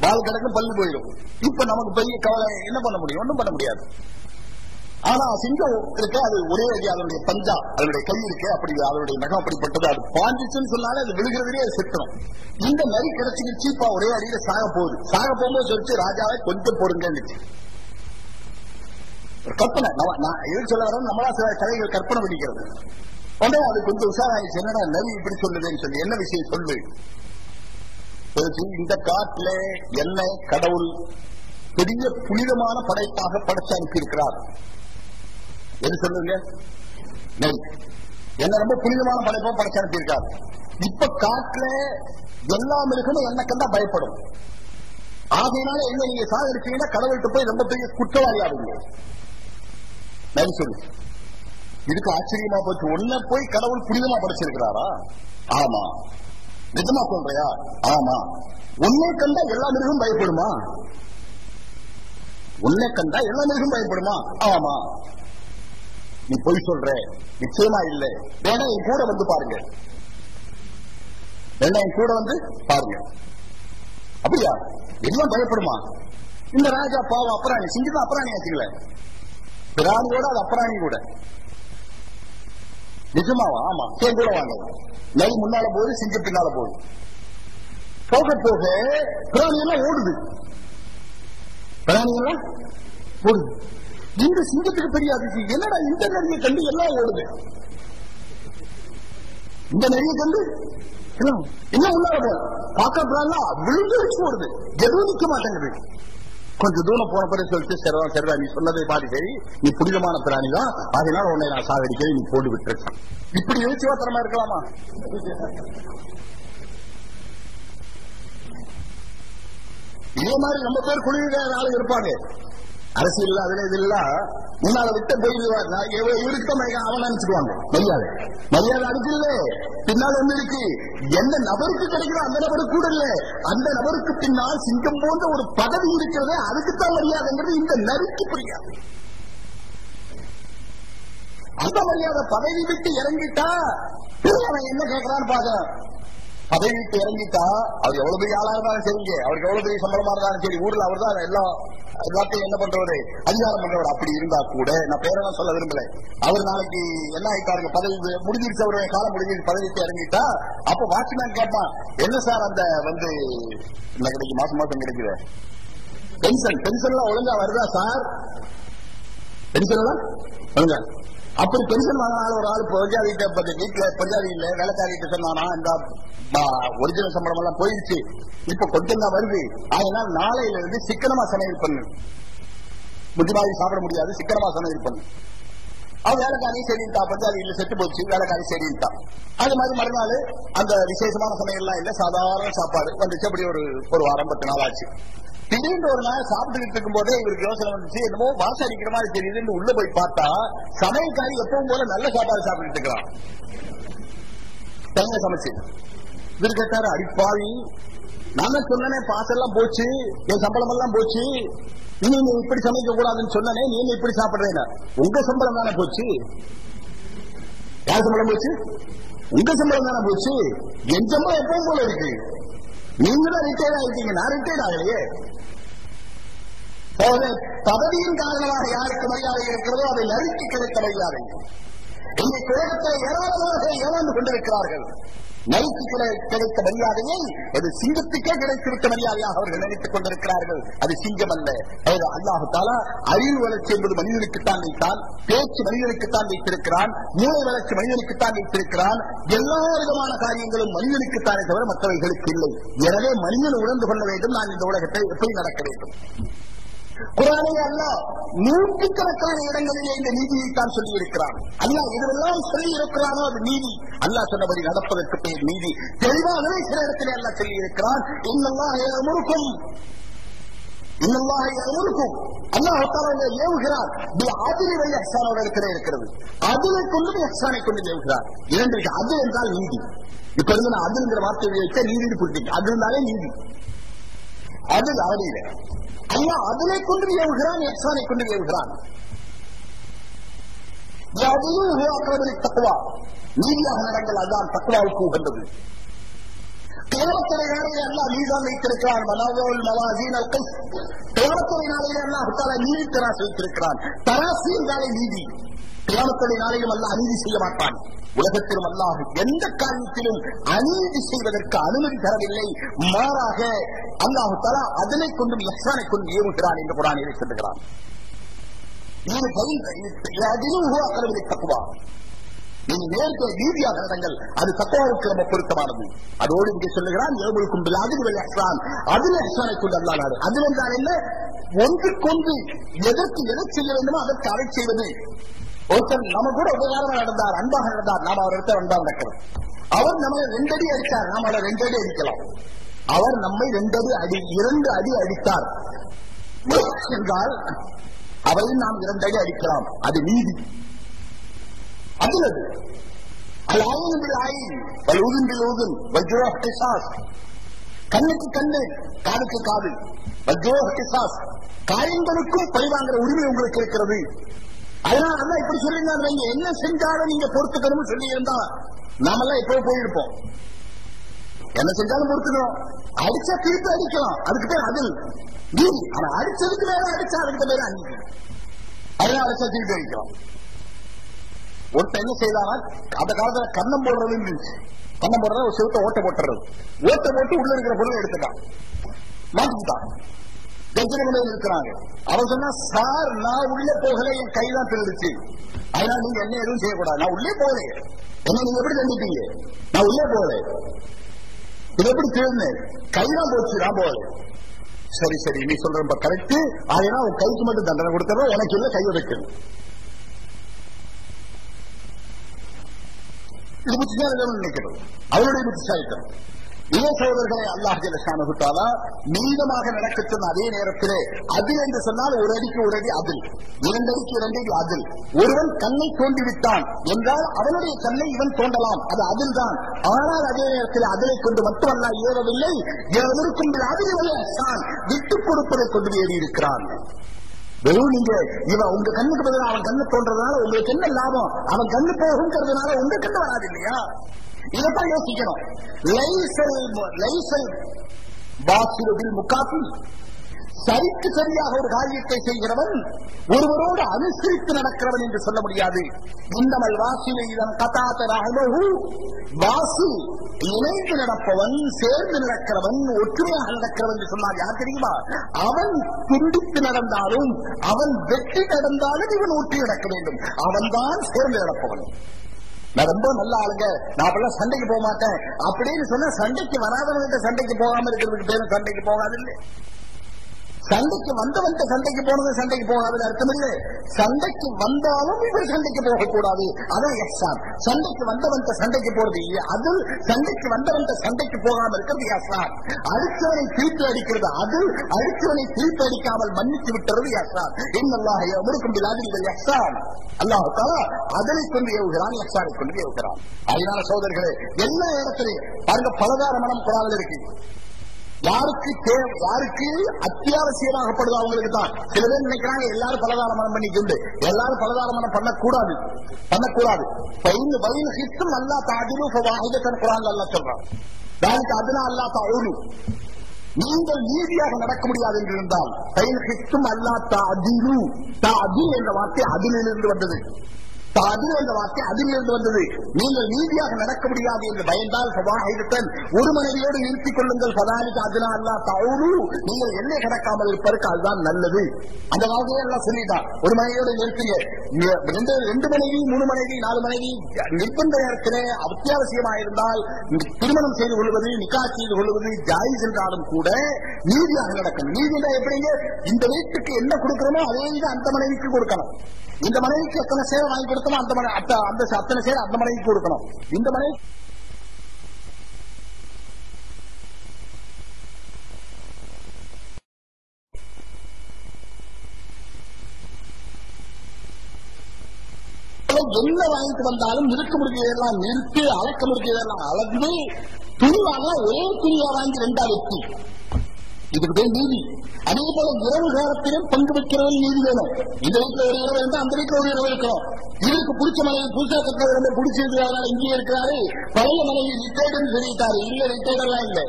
பால் கிடக்கும், பள்ளி போயிடும். இப்ப நமக்கு பெரிய கவலை, என்ன பண்ண முடியும்? ஒன்றும் பண்ண முடியாது. ஆனா சிங்கம் இருக்கு, அது ஒரே அடி, அதனுடைய பஞ்சா, அதனுடைய கை இருக்கு, அப்படி அதனுடைய நகம் அப்படிப்பட்டது, அது பாஞ்சிச்சுன்னு சொன்னாலே அது விழுகிறதுலேயே அது செத்துடும். இந்த நரி கிடைச்சிக்கிச்சு, இப்ப ஒரே அடியில சாக போகும்போது சொல்லிச்சு, ராஜாவை கொஞ்சம் பொறுங்க. கற்பனை, நான் எது சொல்ல வர, நம்மளா சில கதைகள் கற்பனை பண்ணிக்கிறது. உடனே அது கொஞ்சம் உஷாராயிடுச்சு, என்னடா நரி இப்படி சொல்லுதுன்னு சொல்லி, என்ன விஷயம் சொல்லு. இந்த காட்டுல என்னை கடவுள் பெரிய புனிதமான படைப்பாக படைச்சு அனுப்பியிருக்கிறார். எது சொல்லுங்க? நெய் என்ன ரொம்ப புனிதமான படைப்பா படைச்சு அனுப்பியிருக்காரு. இப்ப காட்டுல எல்லா மிருகமும் என்ன கண்டா பயப்படும். ஆகையினால என்ன நீங்க சாகடிச்சீங்கன்னா கடவுள்கிட்ட போய் ரொம்ப பெரிய குற்றவாளி ஆகுங்க. நெய் சொல்லு. இதுக்கு ஆச்சரியமா போச்சு. ஒன்ன போய் கடவுள் புனிதமா படைச்சிருக்கிறாரா? ஆமா. நிஜமா சொல்றியா? ஆமா. உன்னை கண்டா எல்லா மிருகம் பயப்படுமா? உன்னை கண்டா எல்லா மிருகம் பயப்படுமா? ஆமா. நீ போய் சொல்ற, நிச்சயமா இல்லை. வேணா என் கூட வந்து பாருங்க, வேணா என் கூட வந்து பாருங்க. அப்படியா? எல்லாம் பயப்படுமா? இந்த ராஜா பாவம் அப்புறாணி, சிங்கதான் அப்புறாணி ஆச்சுங்களே, பிராணியோட அது அப்புறாணி கூட. நிஜமாவா? ஆமா. என் கூட வாங்க. நரி முன்னால போகுது, சிங்கம் பின்னால போகுது. போக போக பிராணியெல்லாம் ஓடுது, பிராணியெல்லாம் ஓடுது. இந்த சிங்கத்துக்கு பெரிய அதிர்ச்சி, என்னடா இந்த நரியை கண்டு எல்லாம் ஓடுது, இந்த நரியை கண்டு என்ன உள்ளார போல பாக்கலாம் விழுந்து வச்சு ஓடுது, எதுவும் நிக்க மாட்டேங்குது. கொஞ்சம் தூரம் போன பிறகு சொல்லிட்டு, சரிதா நீ சொன்னதை பாதி சரி, நீ புனிதமான பிராணி தான், அதனால உன்னை நான் சாகடிக்கிறேன், நீ போட்டு விட்டுருக்கான். இப்படி எழுச்சிவாத்தரமா இருக்கலாமா? இதே மாதிரி நம்ம பேர் குழுவில ஆளு இருப்பாங்க, அரசியல் அதுல இதெல்லாம் முன்னால விட்ட போயிடுவார். இவருக்கு அவன் நினைச்சுக்குவாங்க. மரியாதை அடிக்கல, பின்னால் ஒண்ணு இருக்கு. எந்த நபருக்கு கிடைக்கிறோம் அந்த நபருக்கு கூட இல்ல, அந்த நபருக்கு பின்னால் சிங்கம் போன்ற ஒரு பதவி இருக்கிறது, அதுக்குத்தான் மரியாதைங்கிறது இந்த நரிக்கு புரியாது. அந்த மரியாதை பதவி விட்டு இறங்கிட்டா அவன் என்ன கேட்கிறான்னு பாக்க. பதவி விட்டு இறங்கிட்டா அவர் எவ்வளவு பெரிய ஆளா இருந்தாலும் சரிங்க, அவருக்கு எவ்வளவு பெரிய சம்பளமா இருந்தாலும் சரி, ஊர்ல அவர் தான் எல்லாத்தையும் என்ன பண்றவரு, அதிகாரம் பண்றவர். அப்படி இருந்தா கூட, நான் பேரெல்லாம் சொல்ல விரும்பல, அவர் நாளைக்கு என்ன ஆயிட்டாருங்க, பதவி முடிஞ்சிருச்சு, அவருடைய காலம் முடிஞ்சிருச்சு, பதவி விட்டு இறங்கிட்டா அப்ப வாட்ச்மேன் கேட்பான், என்ன சார் அந்த வந்து என்ன கிடைக்கும், மாசம் மாசம் கிடைக்குது பென்ஷன் எல்லாம் ஒழுங்கா வருதா சார்? பென்ஷன் எல்லாம் ஒழுங்கா? அப்படி பென்ஷன் வாங்கினாலும் ஒரு ஆள் பஞ்சாதிட்ட வீட்டுல பஞ்சாதி இல்ல வேலைக்காரிட்ட சொன்னானா, இந்த ஒரிஜினல் சம்பளம் எல்லாம் போயிடுச்சு, இப்ப கொஞ்சம் தான் வருது, அதனால நாளையில இருந்து சிக்கனமா சமையல் பண்ணு, முதிமாரி சாப்பிட முடியாது, சிக்கனமா சமையல் பண்ணு. அவன் வேலைக்காரி சரிட்டா, பஞ்சாதி இல்ல செத்து போச்சு, வேலைக்காரி சரிட்டா. அது மாதிரி மறுநாள் அந்த விசேஷமான சமையல்லாம் இல்ல, சாதாரண சாப்பாடு வந்துச்சு. அப்படி ஒரு வாரம் 10 நாள் ஆச்சு. திடீர்னு ஒரு நாள் சாப்பிட்டு இருக்கும் போதே இவருக்கு யோசனை வந்துச்சு, என்னமோ வாசம் அடிக்கிற மாதிரி தெரியுதுன்னு உள்ள போய் பார்த்தா சமையல்காரி எப்பவும் போல நல்ல சாப்பாடு சாப்பிட்டு இருக்கிறான், தங்க சமைச்சு. இவர் கேட்டாரு, அடிப்பாவி, நான் தான் சொன்னனே பாசெல்லாம் போச்சு, என் சம்பளம் எல்லாம் போச்சு, நீங்க இப்படி சமைக்க கூடாதுன்னு சொன்னனே, நீங்க இப்படி சாப்பிடுறேன், உங்க சம்பளம் தானே போச்சு. யார் சம்பளம் போச்சு? உங்க சம்பளம் தானே போச்சு. என் சம்பளம் எப்பவும் போல இருக்கு, நீங்க தான் ரிட்டையர்ட் ஆகிட்டீங்க, நான் ரிட்டையர்ட் ஆகலையே. பதவியின் காரணமாக யாருக்கு மரியாதை இருக்கிறதோ அதை நறுக்கி கிடைத்த மரியாதை. இன்றைக்கு உலகத்தில் ஏராளமாக ஏமாந்து கொண்டிருக்கிறார்கள். நறுக்கி கிடைத்த மரியாதையை அது சிங்கத்துக்கே கிடைத்திருக்க மரியாதையாக அவர்கள் நினைத்துக் கொண்டிருக்கிறார்கள். அது சிங்கம் அல்ல. அல்லாஹ் தஆலா அறிவு வளர்ச்சி என்பது மனிதனுக்குத்தான் வைத்தான், பேச்சு மனிதனுக்குத்தான் வைத்திருக்கிறான், மூளை வளர்ச்சி மனிதனுக்குத்தான் வைத்திருக்கிறான். எல்லா விதமான காரியங்களும் மனிதனுக்குத்தானே தவிர மற்றவர்களுக்கு இல்லை. எனவே மனிதன் உணர்ந்து கொள்ள வேண்டும், நான் இந்த உலகத்தை எப்படி நடக்க வேண்டும். குர்ஆனில் அல்லாஹ் நூற்றுக்கணக்கான இடங்களிலே இந்த நீதியைத்தான் சொல்லி இருக்கிறான். அல்லாஹ் இதுவெல்லாம் சொல்லி இருக்கிறானோ அது நீதி. அல்லாஹ் சொன்னபடி நடப்பதற்கு பேர் நீதி. தெளிவாகவே சில இடத்திலே அல்லாஹ் சொல்லி இருக்கிறான். இன்னல்லாஹ யஅமுருக்கும் அல்லாஹ் தஆலா ஏவுகிறார். அதில் வழி இஹ்சானோட இருக்கிறது. அதிலை கொண்டு இஹ்சானை கொண்டு ஏவுகிறார். இரண்டு அது என்றால் நீதி. இப்ப இருந்து நான் அதுங்கிற வார்த்தையை வைக்க நீதி புரிஞ்சுக்க. அது இருந்தாலே நீதி. அது அவதியில அல்ல அதனை கொண்டு ஏவுகிறான், இஹ்சானை கொண்டு ஏவுகிறான். தக்வா நீதியாக நடங்கள், அதுதான் தக்வாவுக்கு உகந்தது. கியாமத்துடைய நாளிலே அல்லாஹ் மீசான் வைத்திருக்கிறான். கியாமத்துடைய நாளிலே அல்லாஹ் தஆலா நீதி தராசு வைத்திருக்கிறான். தராசு என்றாலே நீதி. கியாமத்துடைய நாளிலும் அல்லாஹ் அநீதி செய்ய மாட்டான். உலகத்திலும் அல்லாஹ் எந்த காரியத்திலும் அநீதி செய்வதற்கு அனுமதி தரவில்லை. மாறாக அல்லாஹ் தஆலா அதனை கொண்டு இஹ்சானை கொண்டு ஏவுகிறான் என்று குர்ஆனிலே சொல்லுகிறான். நீங்க நேரத்தை நீதியாக நடங்கள், அது தக்வாவுக்கு ரொம்ப பொருத்தமானது. அதோடு இங்கே சொல்லுகிறான் அதில் இஹ்சானை கொண்டு அல்லாஹ் நாடு. அதில் என்றால் என்ன? ஒன்றுக்கொன்று எதற்கு எதை செய்ய வேண்டுமோ அதற்கு அதை செய்வது. ஒருத்தர் நம்ம கூட உபகாரமாக நடந்தார், அன்பாக நடந்தார், நாம் அவர் இடத்த அன்பாக நடக்கிறது. அவர் நம்மை 2 அடி அடித்தார், நாம் அவரை 2 அடி அடிக்கலாம். அவர் நம்மை 2 அடி அடித்தார் என்றால் அவரையும் நாம் 2 அடி அடிக்கலாம். அது நீதி. அதில் கண்ணுக்கு கண்ணு, காதுக்கு காது, காயங்களுக்கும் பழிவாங்கிற உரிமை உங்களுக்கு இருக்கிறது. அதனால அல்ல இப்படி சொல்லியிருந்தாங்க, என்ன செஞ்சாலும் நீங்க பொறுத்துக்கணும் சொல்லி இருந்தா நாமெல்லாம் இப்போ போயிருப்போம். என்ன செஞ்சாலும் பொறுத்துக்கணும். அடிச்சா திருப்பி அடிக்கலாம், அதுக்கு பேர் அதில் நீதி. ஆனா அடிச்சதுக்கு மேல அடிச்சா அதுக்கு பேர் அநீதி. அதனால அடிச்சா திருப்பி அடிக்கலாம். ஒருத்தர் என்ன செய்தானா, அந்த காலத்துல கண்ணம் போடுறது இருந்துச்சு. கண்ணம் போடுறத ஒரு சிவத்தை ஓட்ட போட்டுறது. ஓட்ட போட்டு உள்ள இருக்கிற பொருளை எடுத்துட்டான், மாட்டிக்கிட்டான். இருக்கிறாங்க. அவன் சொன்னா, சார் நான் உள்ளே போகல, என் கைதான் திருடுச்சு, அதனால நீங்க என்ன எதுவும் செய்யக்கூடாது. நான் உள்ளே போகல, என்ன நீங்க எப்படி தண்டிப்பீங்க? நான் உள்ளே போகல, இது எப்படி திருடுனேன்? கைதான் போச்சு, நான் போகல. சரி சரி, நீ சொல்ற கரெக்ட். ஆனா உன் கைக்கு மட்டும் தண்டனை கொடுத்தா, உனக்கு இல்ல கை வைக்கணும். இது புத்திசாலித்தனம் நினைக்கிறது, அவருடைய புத்திசாலித்தனம். இதே சகோதரர்களை அல்லாஹ் ஜல்லஷானஹு தஆலா நீதமாக நடக்க சொன்ன அதே நேரத்திலே அதில் என்று சொன்னால் 1 அடிக்கு 1 அடி அதில், 2 அடிக்கு 2 அடி அதில். ஒருவன் கண்ணை தோண்டிவிட்டான் என்றால் அவனுடைய கண்ணை இவன் தோண்டலாம், அது அதில் தான். ஆனால் அதே நேரத்தில் அதிலை கொண்டு மட்டும் அல்லாஹ் ஏறவில்லை, எதற்கும் அதில் விட்டுக் கொடுப்பதை கொண்டு ஏறி இருக்கிறான். வெறும் நீங்க இவன் உங்க கண்ணுக்கு பதிலாக அவன் கண்ணு தோன்றதுனால உங்களுக்கு என்ன லாபம்? அவன் கண்ணு போகுங்கிறதுனால உங்க கண்ணு வராது இல்லையா? இதைத்தான் யோசிக்கணும். சரிக்கு சரியாக ஒரு காரியத்தை செய்கிறவன் ஒருவரோடு அனுசரித்து நடக்கிறவன் என்று சொல்ல முடியாது. இன்னமல் வாசிலை இதன் கதாத்தராகி வாசி இணைந்து நடப்பவன், சேர்ந்து நடக்கிறவன், ஒற்றுமையாக நடக்கிறவன் என்று சொன்னால் யார் தெரியுமா? அவன் துண்டித்து நடந்தாலும், அவன் வெற்றி நடந்தாலும் இவன் ஒற்றி நடக்க வேண்டும். அவன் தான் சேர்ந்து நடப்பவன். நான் ரொம்ப நல்ல ஆளுங்க, நான் அப்பெல்லாம் சண்டைக்கு போக மாட்டேன் அப்படின்னு சொன்னா, சண்டைக்கு வராதவன்கிட்ட சண்டைக்கு போகாம இருக்கிறதுக்கு பேரும் சண்டைக்கு போகாது இல்லை. சண்டைக்கு வந்தவன் சண்டைக்கு போனது சண்டைக்கு போகாதுன்னு அர்த்தம் இல்லை. சண்டைக்கு வந்தாலும் இவர் சண்டைக்கு போகக்கூடாது, அதான் எஹ்சான். சண்டைக்கு வந்தவன் சண்டைக்கு போறது அது, சண்டைக்கு வந்தவன் சண்டைக்கு போகாமல் இருக்கிறது எஹ்சான். அடித்தவனை திருப்பி அடிக்கிறது அது, அடித்தவனை திருப்பி அடிக்காமல் மன்னித்து விட்டுறது எஹ்சான். இன்னல்லாஹ் யஅமுருக்கும் பில் அத்லி வல் இஹ்சான். அல்லாஹ் தஆலா அதனை கொண்டு ஏவுகிறான், இஹ்சானை கொண்டு ஏவுகிறான். அதனால சகோதரர்களே, எல்லா இடத்திலையும் பாருங்க, பலதார மனம் குர்ஆனில் இருக்கு. யாருக்கு அத்தியாவசியமாகப்படுது அவங்களுக்கு தான். சில பேர் நினைக்கிறாங்க எல்லாரும் பலதார மனம் பண்ணிக்கிண்டு, எல்லாரும் பலதார மனம் பண்ணக்கூடாது. வயிலும் அல்லா தாதிலும் குரான் அல்லா சொல்றான். அதுனா அல்லா தாழு நீங்கள் நீதியாக நடக்க முடியாது என்று இருந்தால் அல்லா தாதிலு, தாதில் என்ற வார்த்தை அதிலிருந்து வந்தது. தாதில் என்ற வார்த்தை அதிலிருந்து வந்தது. நீங்கள் நீதியாக நடக்க முடியாது என்று பயந்தால் ஒரு மனைவியோடு நிறுத்திக் கொள்ளுங்கள். பதானிக்கு அதுனா அல்லா தாவுரு, நீங்கள் எல்லை கடக்காமல் இருப்பதற்கு அதுதான் நல்லது. அந்த வார்த்தையை எல்லாம் சொல்லிட்டான். ஒரு மனைவியோடு நிறுத்துங்க. 2 மனைவி 3 மனைவி 4 மனைவி நிர்பந்த நேரத்திலே அத்தியாவசியமாக இருந்தால் திருமணம் செய்து கொள்வது, நிக்கா செய்து கொள்வது ஜாயிஸ் என்றாலும் கூட நீதியாக நடக்கணும். நீதினா எப்படிங்க, இந்த வீட்டுக்கு என்ன கொடுக்கிறோமோ அதே அந்த மனைவிக்கு கொடுக்கணும். இந்த மனைவிக்கு எத்தனை சேவை வாங்கி கொடுத்தோமோ அத்தனை சேவை அந்த மனைவிக்கு கொடுக்கணும். இந்த மனைவி என்ன வாங்கிட்டு வந்தாலும் நிறுத்த முடிஞ்சதெல்லாம் நிறுத்தி, அளக்க முடிஞ்சதெல்லாம் அளந்து, துணிவாங்க ஒரே துணியா வாங்கி 2ஆ வெட்டி, இதுக்கு பேர் நீதி. அதே போல இரவு காலத்திலும் பங்கு வைக்கிறது நீதி வேணும். இந்த வீட்டுல ஒரு இரவு இருந்தா அந்த வீட்டுல ஒரு இரவு இருக்கணும். இவருக்கு பிடிச்ச மனைவி புதுசா கட்டுறது ரொம்ப பிடிச்சிருக்கிறாரு, இங்கே இருக்கிறாரு. பழைய மனைவி ரிட்டையர்டு சொல்லிட்டாரு. இல்ல, ரிட்டையர்ட் எல்லாம் இல்ல,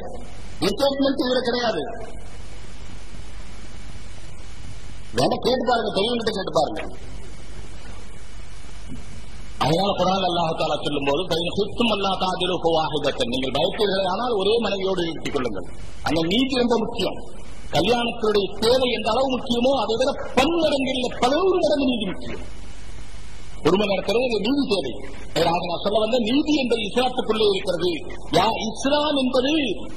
ரிட்டையர்மெண்ட் இவரு கிடையாது. வேணா கேட்டு பாருங்க, பெரியவங்கிட்ட கேட்டு பாருங்க. அதனால குர்ஆன் அல்லாஹ் தஆலா சொல்லும் போது நீங்கள் பயப்பீர்கள் ஆனால் ஒரே மனைவியோடு நிறுத்திக் கொள்ளுங்கள். அந்த நீதி ரொம்ப முக்கியம். கல்யாணத்தினுடைய தேவை எந்த அளவு முக்கியமோ அதை விட பன்மடங்கில் 11 மடங்கு நீதி முக்கியம். ஒரு மணி நேரத்தில் நீதி தேவை. நான் சொல்ல வந்த நீதி என்பது இஸ்லாத்துக்குள்ளே இருக்கிறது. இஸ்லாம் என்பது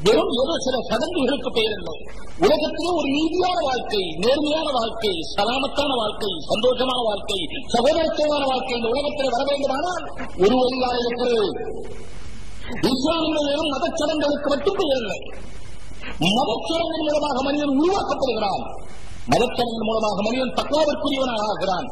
வெறும் ஏதோ சில சடங்குகளுக்கு பெயர் இல்லை. உலகத்திலே ஒரு நீதியான வாழ்க்கை, நேர்மையான வாழ்க்கை, சலாமத்தான வாழ்க்கை, சந்தோஷமான வாழ்க்கை, சகோதரத்துவமான வாழ்க்கை இந்த உலகத்தில் வர வேண்டுமானால் ஒரு வழியாக இருக்கிறது. இஸ்லாம் வெறும் மதச்சடங்குகளுக்கு மட்டும் பெயர் இல்லை. மதச்சடங்கின் மூலமாக மனிதன் உருவாக்கப்படுகிறான். மதச்சடங்கின் மூலமாக மனிதன் தக்வாவிற்குரியவனாக ஆகிறான்.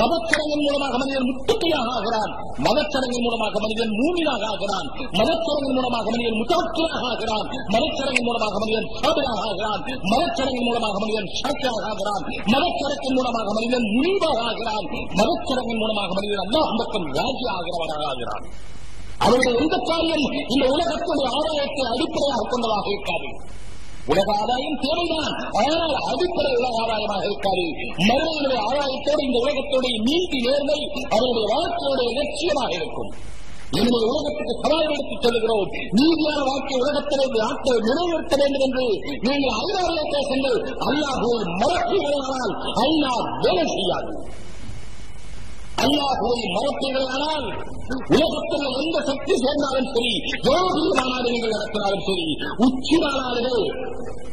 மதச்சடங்கின் மூலமாக மனிதன் முத்தகியாக ஆகிறான். மதச்சடங்கின் மூலமாக மனிதன் மூமினாக ஆகிறான். மதச்சடங்கின் மூலமாக மனிதன் முத்தவக்கிலாக ஆகிறான். மதச்சடங்கின் மூலமாக மனிதன் சாபிராக ஆகிறான். மதச்சடங்கின் மூலமாக மனிதன் ஷாக்கியாக ஆகிறான். மதச்சடங்கின் மூலமாக மனிதன் முனிவாக ஆகிறான். மதச்சடங்கின் மூலமாக மனிதன் அல்லாஹ் பக்கம் ராஜி ஆகிறவனாக ஆகிறான். அவருடைய எந்த காரியம் இந்த உலகத்துடைய ஆதாயத்தை அடிப்படையாக கொண்டதாக இருக்காது. உலக ஆதாயம் தேவைதான், ஆனால் அடிப்படை உலக ஆதாயமாக இருக்காது. மனிதனுடைய ஆதாயத்தோடு இந்த உலகத்துடைய நீதி நேர்மை அவருடைய வாழ்க்கையுடைய லட்சியமாக இருக்கும். என்னுடைய உலகத்துக்கு சவால் எடுத்துச் சொல்லுகிறோம். நீதியான வாழ்க்கை உலகத்திலே நாட்டை நிறைவேற்ற வேண்டும் என்று நீங்கள் ஐநாவிலே பேசுங்கள். அல்லாஹ்வை மறப்பீர்களானால் அல்லாஹ் வேலை செய்யாது. அல்லாஹ்வை மறப்பீர்களானால் உலகத்தில் எந்த சக்தி சேர்ந்தாலும் சரி, எவ்வளவு மாநாடுகள் நடத்தினாலும் சரி, உச்சி மாநாடுகள்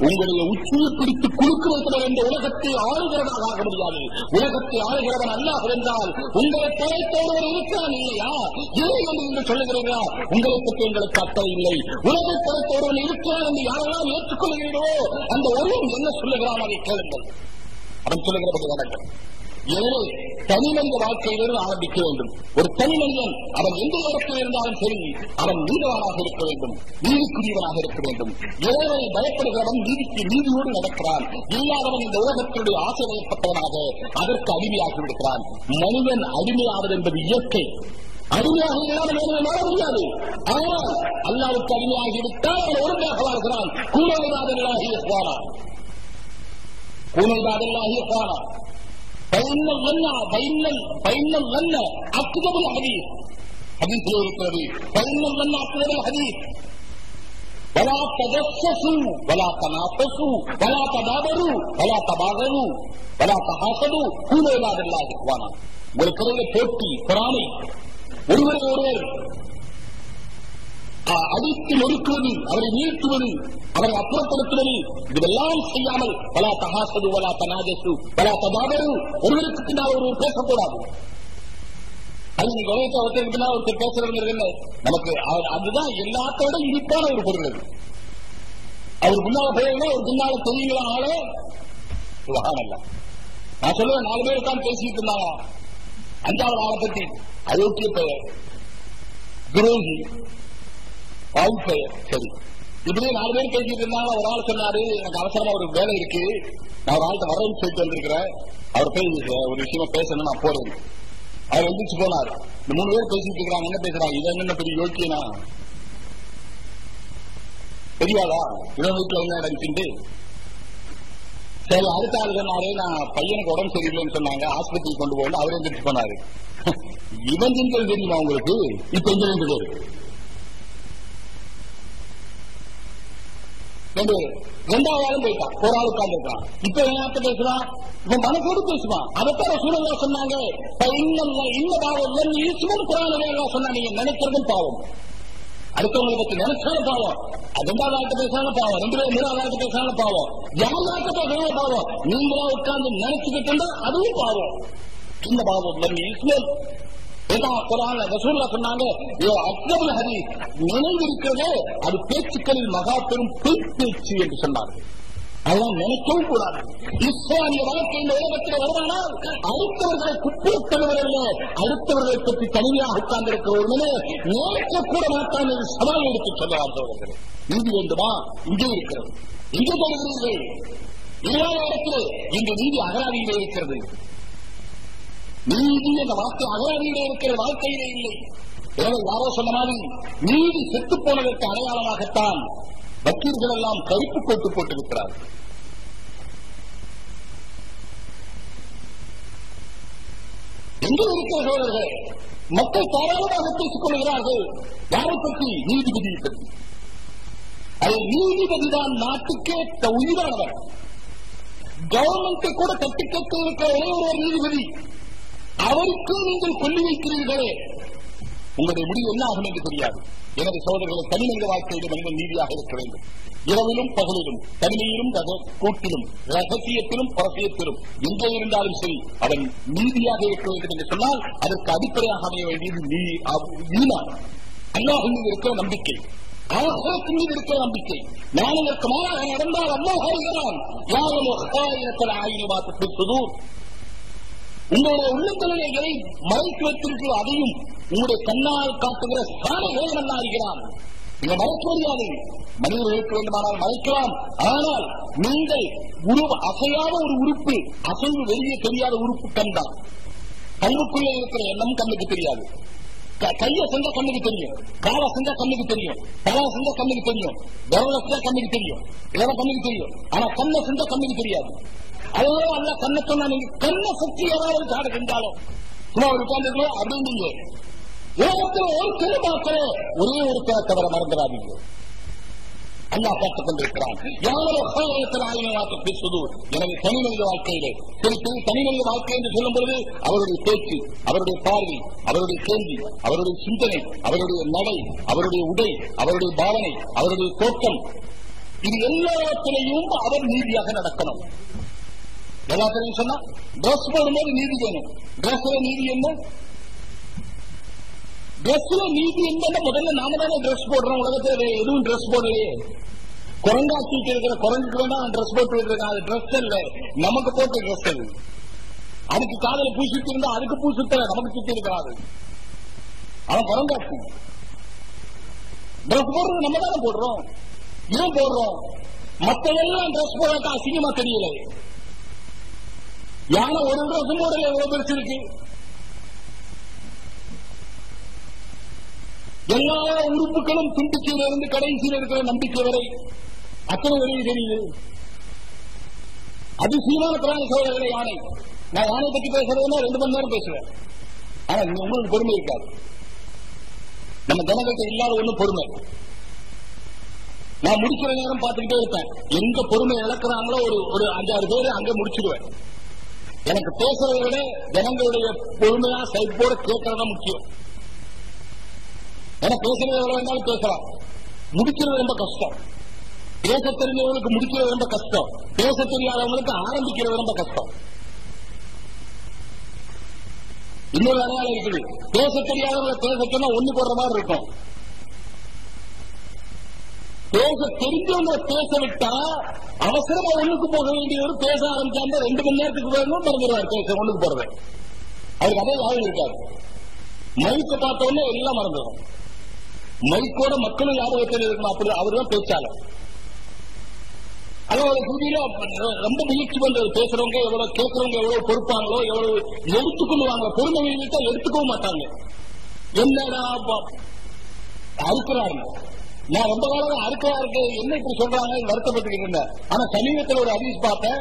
உங்களுடைய உச்சியை பிடித்து குறுக்கு வைக்கிற இந்த உலகத்தை ஆளுகிறவனாக ஆக முடியாது. உலகத்தை ஆளுகிறவன் அல்லாஹ் என்றால் உங்களை தலைத்தோடு இருக்கிறான் இல்லையா? இல்லை என்று நீங்கள் சொல்லுகிறீர்களா? உங்களை பற்றி எங்களுக்கு அக்கறை இல்லை. உலகை தலைத்தோடு இருக்கிறான் என்று யாரெல்லாம் ஏற்றுக்கொள்கிறீர்களோ அந்த ஒருவன் என்ன சொல்லுகிறான் அதை கேளுங்கள். அவன் சொல்லுகிறபடி நடக்கும். எனவே தனி மனித வாழ்க்கையிலிருந்து ஆரம்பிக்க வேண்டும். ஒரு தனி மனிதன் அவன் எந்த இடத்தில் இருந்தாலும் சரி, அவன் நீதவானாக இருக்க வேண்டும், நீதிக்குரியவனாக இருக்க வேண்டும். இறைவனை பயப்படுகிறவன் நீதியோடு நடக்கிறான். இல்லாதவன் இந்த உலகத்தினுடைய ஆசைப்பட்டவனாக அதற்கு அடிமையாகி விடுகிறான். மனிதன் அடிமையாவது என்பது இயற்கை. அடிமையாக இல்லாமல் மனிதன் வாழ முடியாது. ஆனால் அல்லாஹ்வுக்கு அடிமையாகிவிட்டால் அவன் ஒழுங்காக வாழ்கிறான். கூனைதாதல்லாஹி இஹ்வானா, கூனைதாதல்லாஹி இஹ்வானா. உங்களுக்கிடையே போட்டி, பொறாமை, ஒருவரை ஒருவர் அடித்து நொறுக்குவது, அவரை நீட்டுவது, அவரை அப்புறப்படுத்துவது, இதெல்லாம் செய்யாமல் வலா தஹாசது வலா தனாஜசு வலா தபாதரு, ஒருவருக்கு பின்னால் ஒருவர் பேசக்கூடாது. அது நீங்க ஒருத்தருக்கு பின்னால் ஒருத்தர் பேசுறது நமக்கு அதுதான் எல்லாத்தோட இனிப்பான ஒரு பொருள். அவர் பின்னால போயிருந்தா ஒரு பின்னால தெரியுங்களா ஆளே அல்ல. நான் சொல்லுவேன், 4 பேர் உட்கார்ந்து பேசிட்டு இருந்தாங்க. 5வது ஆளை பத்தி அயோக்கிய பெயர், துரோகி, ஆள் பெயர். சரி, இப்படியே 4 பேர் பேசிட்டு இருந்தாங்க. ஒரு ஆள் சொன்னாரு, எனக்கு அவசரமா ஒரு வேலை இருக்கு, நான் ஒரு ஆள்கிட்ட வரேன்னு சொல்லிட்டு வந்திருக்கிறேன், அவர் போய் ஒரு விஷயமா பேசணும், நான் போறேன். அவர் எந்திரிச்சு போனார். இந்த 3 பேர் பேசிட்டு இருக்கிறாங்க. என்ன பேசுறாங்க? இது என்ன பெரிய யோக்கியனா? தெரியாதா இவன் வீட்டுல என்ன நடந்துச்சு? சரி, அடுத்த ஆள் சொன்னாரு, நான் பையனுக்கு உடம்பு சரியில்லைன்னு சொன்னாங்க, ஆஸ்பத்திரி கொண்டு போகணும், அவரே எந்திரிச்சு போனாரு. இவன் செஞ்சது தெரியுமா உங்களுக்கு? இப்ப எங்க இருந்தது ரெண்டாவது ஆளும் போயிட்டான், ஒரு ஆள் உட்கார்ந்து இருக்கான். இப்ப என்ன பேசுறான்? இப்ப மனசோடு பேசுவான். அதைத்தான் சூழலா சொன்னாங்க. இந்த பாவம் ஈஸ்வரன் குரான் சொன்னா நீங்க நினைக்கிறதும் பாவம், அடுத்தவங்களை பத்தி நினைச்சாலும் பாவம், ரெண்டாவது ஆளுக்கு பேசாலும் பாவம், 2 பேர் 3வது ஆளுக்கு பேசாலும் பாவம், யாருக்கு பேசாலும் பாவம், நீங்களா உட்கார்ந்து நினைச்சுக்கிட்டு இருந்தா அதுவும் பாவம். இந்த பாவம் ஈஸ்வரன் சொன்னாங்க. நினைவு இருக்கிறது அது பேச்சுக்களில் மகா பெரும் பேச்சு என்று சொன்னார்கள். அதெல்லாம் நினைக்கவும் கூடாது. இஸ்லாமிய வாழ்க்கை இந்த உலகத்தில் வருமானால் அடுத்தவர்களை குற்றப்படுவதில்லை, அடுத்தவர்களை பற்றி தனியாக உட்கார்ந்திருக்கிற ஒரு மனிதர் நினைக்கக்கூட மாட்டான் என்று சவால் எடுத்து சொல்லலாம். நீதி வேண்டுமா? இங்கே இருக்கிறது. இங்கே சொல்கிறீர்கள் இல்லாத இடத்தில் இங்கு நீதி அகராதியிலே இருக்கிறது. நீதி என்ற வார்த்தை அகராதியிலே இருக்கிற வாழ்க்கையிலே இல்லை. எனவே யாரோ சொன்ன மாதிரி நீதி செத்து போனதற்கு அடையாளமாகத்தான் வக்கீல்கள் எல்லாம் கருப்பு கோட்டு போட்டிருக்கிறார்கள். எங்கே இருக்கிற சோழர்கள் மக்கள் தாராளமாக பேசிக் கொள்கிறார்கள். யாரை பற்றி? நீதிபதியை பற்றி. அது நீதிபதிதான் நாட்டுக்கே உயிரானவர். கவர்மெண்டை கூட தட்டி கேட்க இருக்கிற ஒரே ஒரு நீதிபதி. அவருக்கும் நீங்கள் கொல்லி வைக்கிறீர்களே, உங்களுடைய முடிவு என்ன ஆகும் என்று தெரியாது. எனது சோதரர்களை தனிமனித வாழ்க்கையிலும் மனிதன் நீதியாக இருக்க வேண்டும். இரவிலும் பகலிலும், தனிமையிலும் கூட்டிலும், ரகசியத்திலும் பரசியத்திலும் எங்கே இருந்தாலும் சரி அவன் நீதியாக இருக்க வேண்டும் என்று சொன்னால் அதற்கு அடிப்படையாக அமைய வேண்டியது ஈமான், அல்லாஹ் மீது இருக்கிற நம்பிக்கை, ஆகிரத்தின் மீது இருக்கிற நம்பிக்கை. நான் இதற்கு மாறாக நடந்தால் அல்லாஹ் அறிகிறான். யாரும் ஆயிரம் பார்த்து உங்களுடைய உள்ளங்களிலே எதை மறைத்து வைத்திருக்கிறோம் அதையும் உங்களுடைய கண்ணால் காட்டுகிற சாலைகளை நல்லா அறிகிறான். நீங்க மறைக்க முடியாது. மனிதர்களுக்கு வேண்டுமானால் மறைக்கலாம். ஆனால் நீங்கள் அசையாத ஒரு உறுப்பு, அசைவு வெளியே தெரியாத உறுப்பு கண் தான். கண்ணுக்குள்ளே இருக்கிற எண்ணம் கண்ணுக்கு தெரியாது. கையை செஞ்சா கண்ணுக்கு தெரியும், காலை செஞ்சா கண்ணுக்கு தெரியும், தலை செஞ்சா கண்ணுக்கு தெரியும், விரல செஞ்சா கண்ணுக்கு தெரியும், இதெல்லாம் கண்ணுக்கு தெரியும். ஆனா கண்ணை செஞ்சா கண்ணுக்கு தெரியாது. அதனால அல்ல கண்ணை சொன்னா நீங்க கண்ணை சக்தி யாராவது சாடு செஞ்சாலும் சும்மா ஒரு உட்கார்ந்து அப்படின்னு உலகத்தில் ஒரு திருமாக்களே ஒரே ஒரு தவிர மறந்துடாதீங்க. அல்லாஹ் பார்த்துக் கொண்டிருக்கிறான். எனவே தனிமனித வாழ்க்கையிலே தனிமனித வாழ்க்கை என்று சொல்லும் பொழுது அவருடைய பேச்சு, அவருடைய பார்வை, அவருடைய கேள்வி, அவருடைய சிந்தனை, அவருடைய நடை, அவருடைய உடை, அவருடைய பாவனை, அவருடைய தோற்றம், இது எல்லாத்திலையும் அவர் நீதியாக நடக்கணும். எல்லாத்திலையும் சொன்னா டிரஸ் போடும்போது நீதி வேணும். டிரஸ்ல நீதி என்ன? டிரஸ்ல நீதி என்ன? முதல்ல நாம தானே டிரஸ் போடுறோம். உலகத்தில் எதுவும் டிரஸ் போடலையே. குரங்காட்சிக்கு இருக்கிற குரங்குக்கு வேணா டிரஸ் போட்டு இருக்கான். அது டிரஸ் இல்ல, நமக்கு போட்ட டிரஸ் அது. அதுக்கு காதல பூசிட்டு இருந்தா அதுக்கு பூசிட்ட நமக்கு சுத்தி இருக்காது. அவன் குரங்காட்சி. டிரஸ் போடுறது நம்ம தானே போடுறோம், ஏன் போடுறோம்? மத்த எல்லாம் டிரஸ் போடாட்டா அசிங்கமா தெரியல. யானை ஒரு டிரஸ் போடல எவ்வளவு பெருசு இருக்கு. எல்லா உறுப்புகளும் துண்டிக்கையில இருந்து கடைசியில் இருக்கிற நம்பிக்கை வரை அத்தனை வரையும் தெரியுது. அதிசயமான பிராணி சோழர்களை யானை. நான் யானை பற்றி பேசுறதுன்னா 2 மணி நேரம் பேசுவேன். ஆனா உங்களுக்கு பொறுமை இருக்காது. நம்ம ஜனங்களுக்கு இல்லாத ஒண்ணு பொறுமை. நான் முடிக்கிற நேரம் பார்த்துக்கிட்டே இருப்பேன். எங்க பொறுமை இழக்கிறாங்களோ ஒரு 5-6 பேர் அங்க முடிச்சிடுவேன். எனக்கு பேசுறதை விட ஜனங்களுடைய பொறுமையா சைப்போட கேட்கறதா முக்கியம். ஏன்னா பேசுறது எவ்வளவு வேண்டாலும் பேசலாம், முடிக்கிறது ரொம்ப கஷ்டம். பேச தெரிஞ்சவங்களுக்கு முடிக்கிறது ரொம்ப கஷ்டம், பேச தெரியாதவங்களுக்கு ஆரம்பிக்கிறது ரொம்ப கஷ்டம். இன்னொரு அடையாளம் இருக்குது. பேச தெரியாதவங்களை பேச சொன்னா ஒண்ணு போடுற மாதிரி இருக்கும். பேச தெரிஞ்சவங்க பேச விட்டா அவசரமா ஒண்ணுக்கு போக வேண்டியவர் பேச ஆரம்பிச்சாங்க 2 மணி நேரத்துக்கு வேணும் மறந்துடுவார். பேச ஒண்ணுக்கு போறது அவருக்கு அதே யாரும் இருக்காது. மைக்க பார்த்த உடனே எல்லாம் மறந்துடும். மைக்கோட மக்களும் ஞாபகத்தில் இருக்கணும். அப்படி அவர்தான் பேச்சாளர். அதோட புதியில ரொம்ப முயற்சி பண்றது. பேசுறவங்க எவ்வளவு, கேட்கறவங்க எவ்வளவு பொறுப்பாங்களோ, எவ்வளவு எடுத்துக்கொள்ளுவாங்க. பொறுமை விட்டா எடுத்துக்கவும் மாட்டாங்க. என்னடா அறுக்கிறாங்க, நான் ரொம்ப காலம் அறுக்கா இருக்கு என்ன இப்படி சொல்றாங்க வருத்தப்பட்டுக்கிட்டு இருந்தேன். ஆனா சமீபத்தில் ஒரு ஹதீஸ் பார்த்தேன்,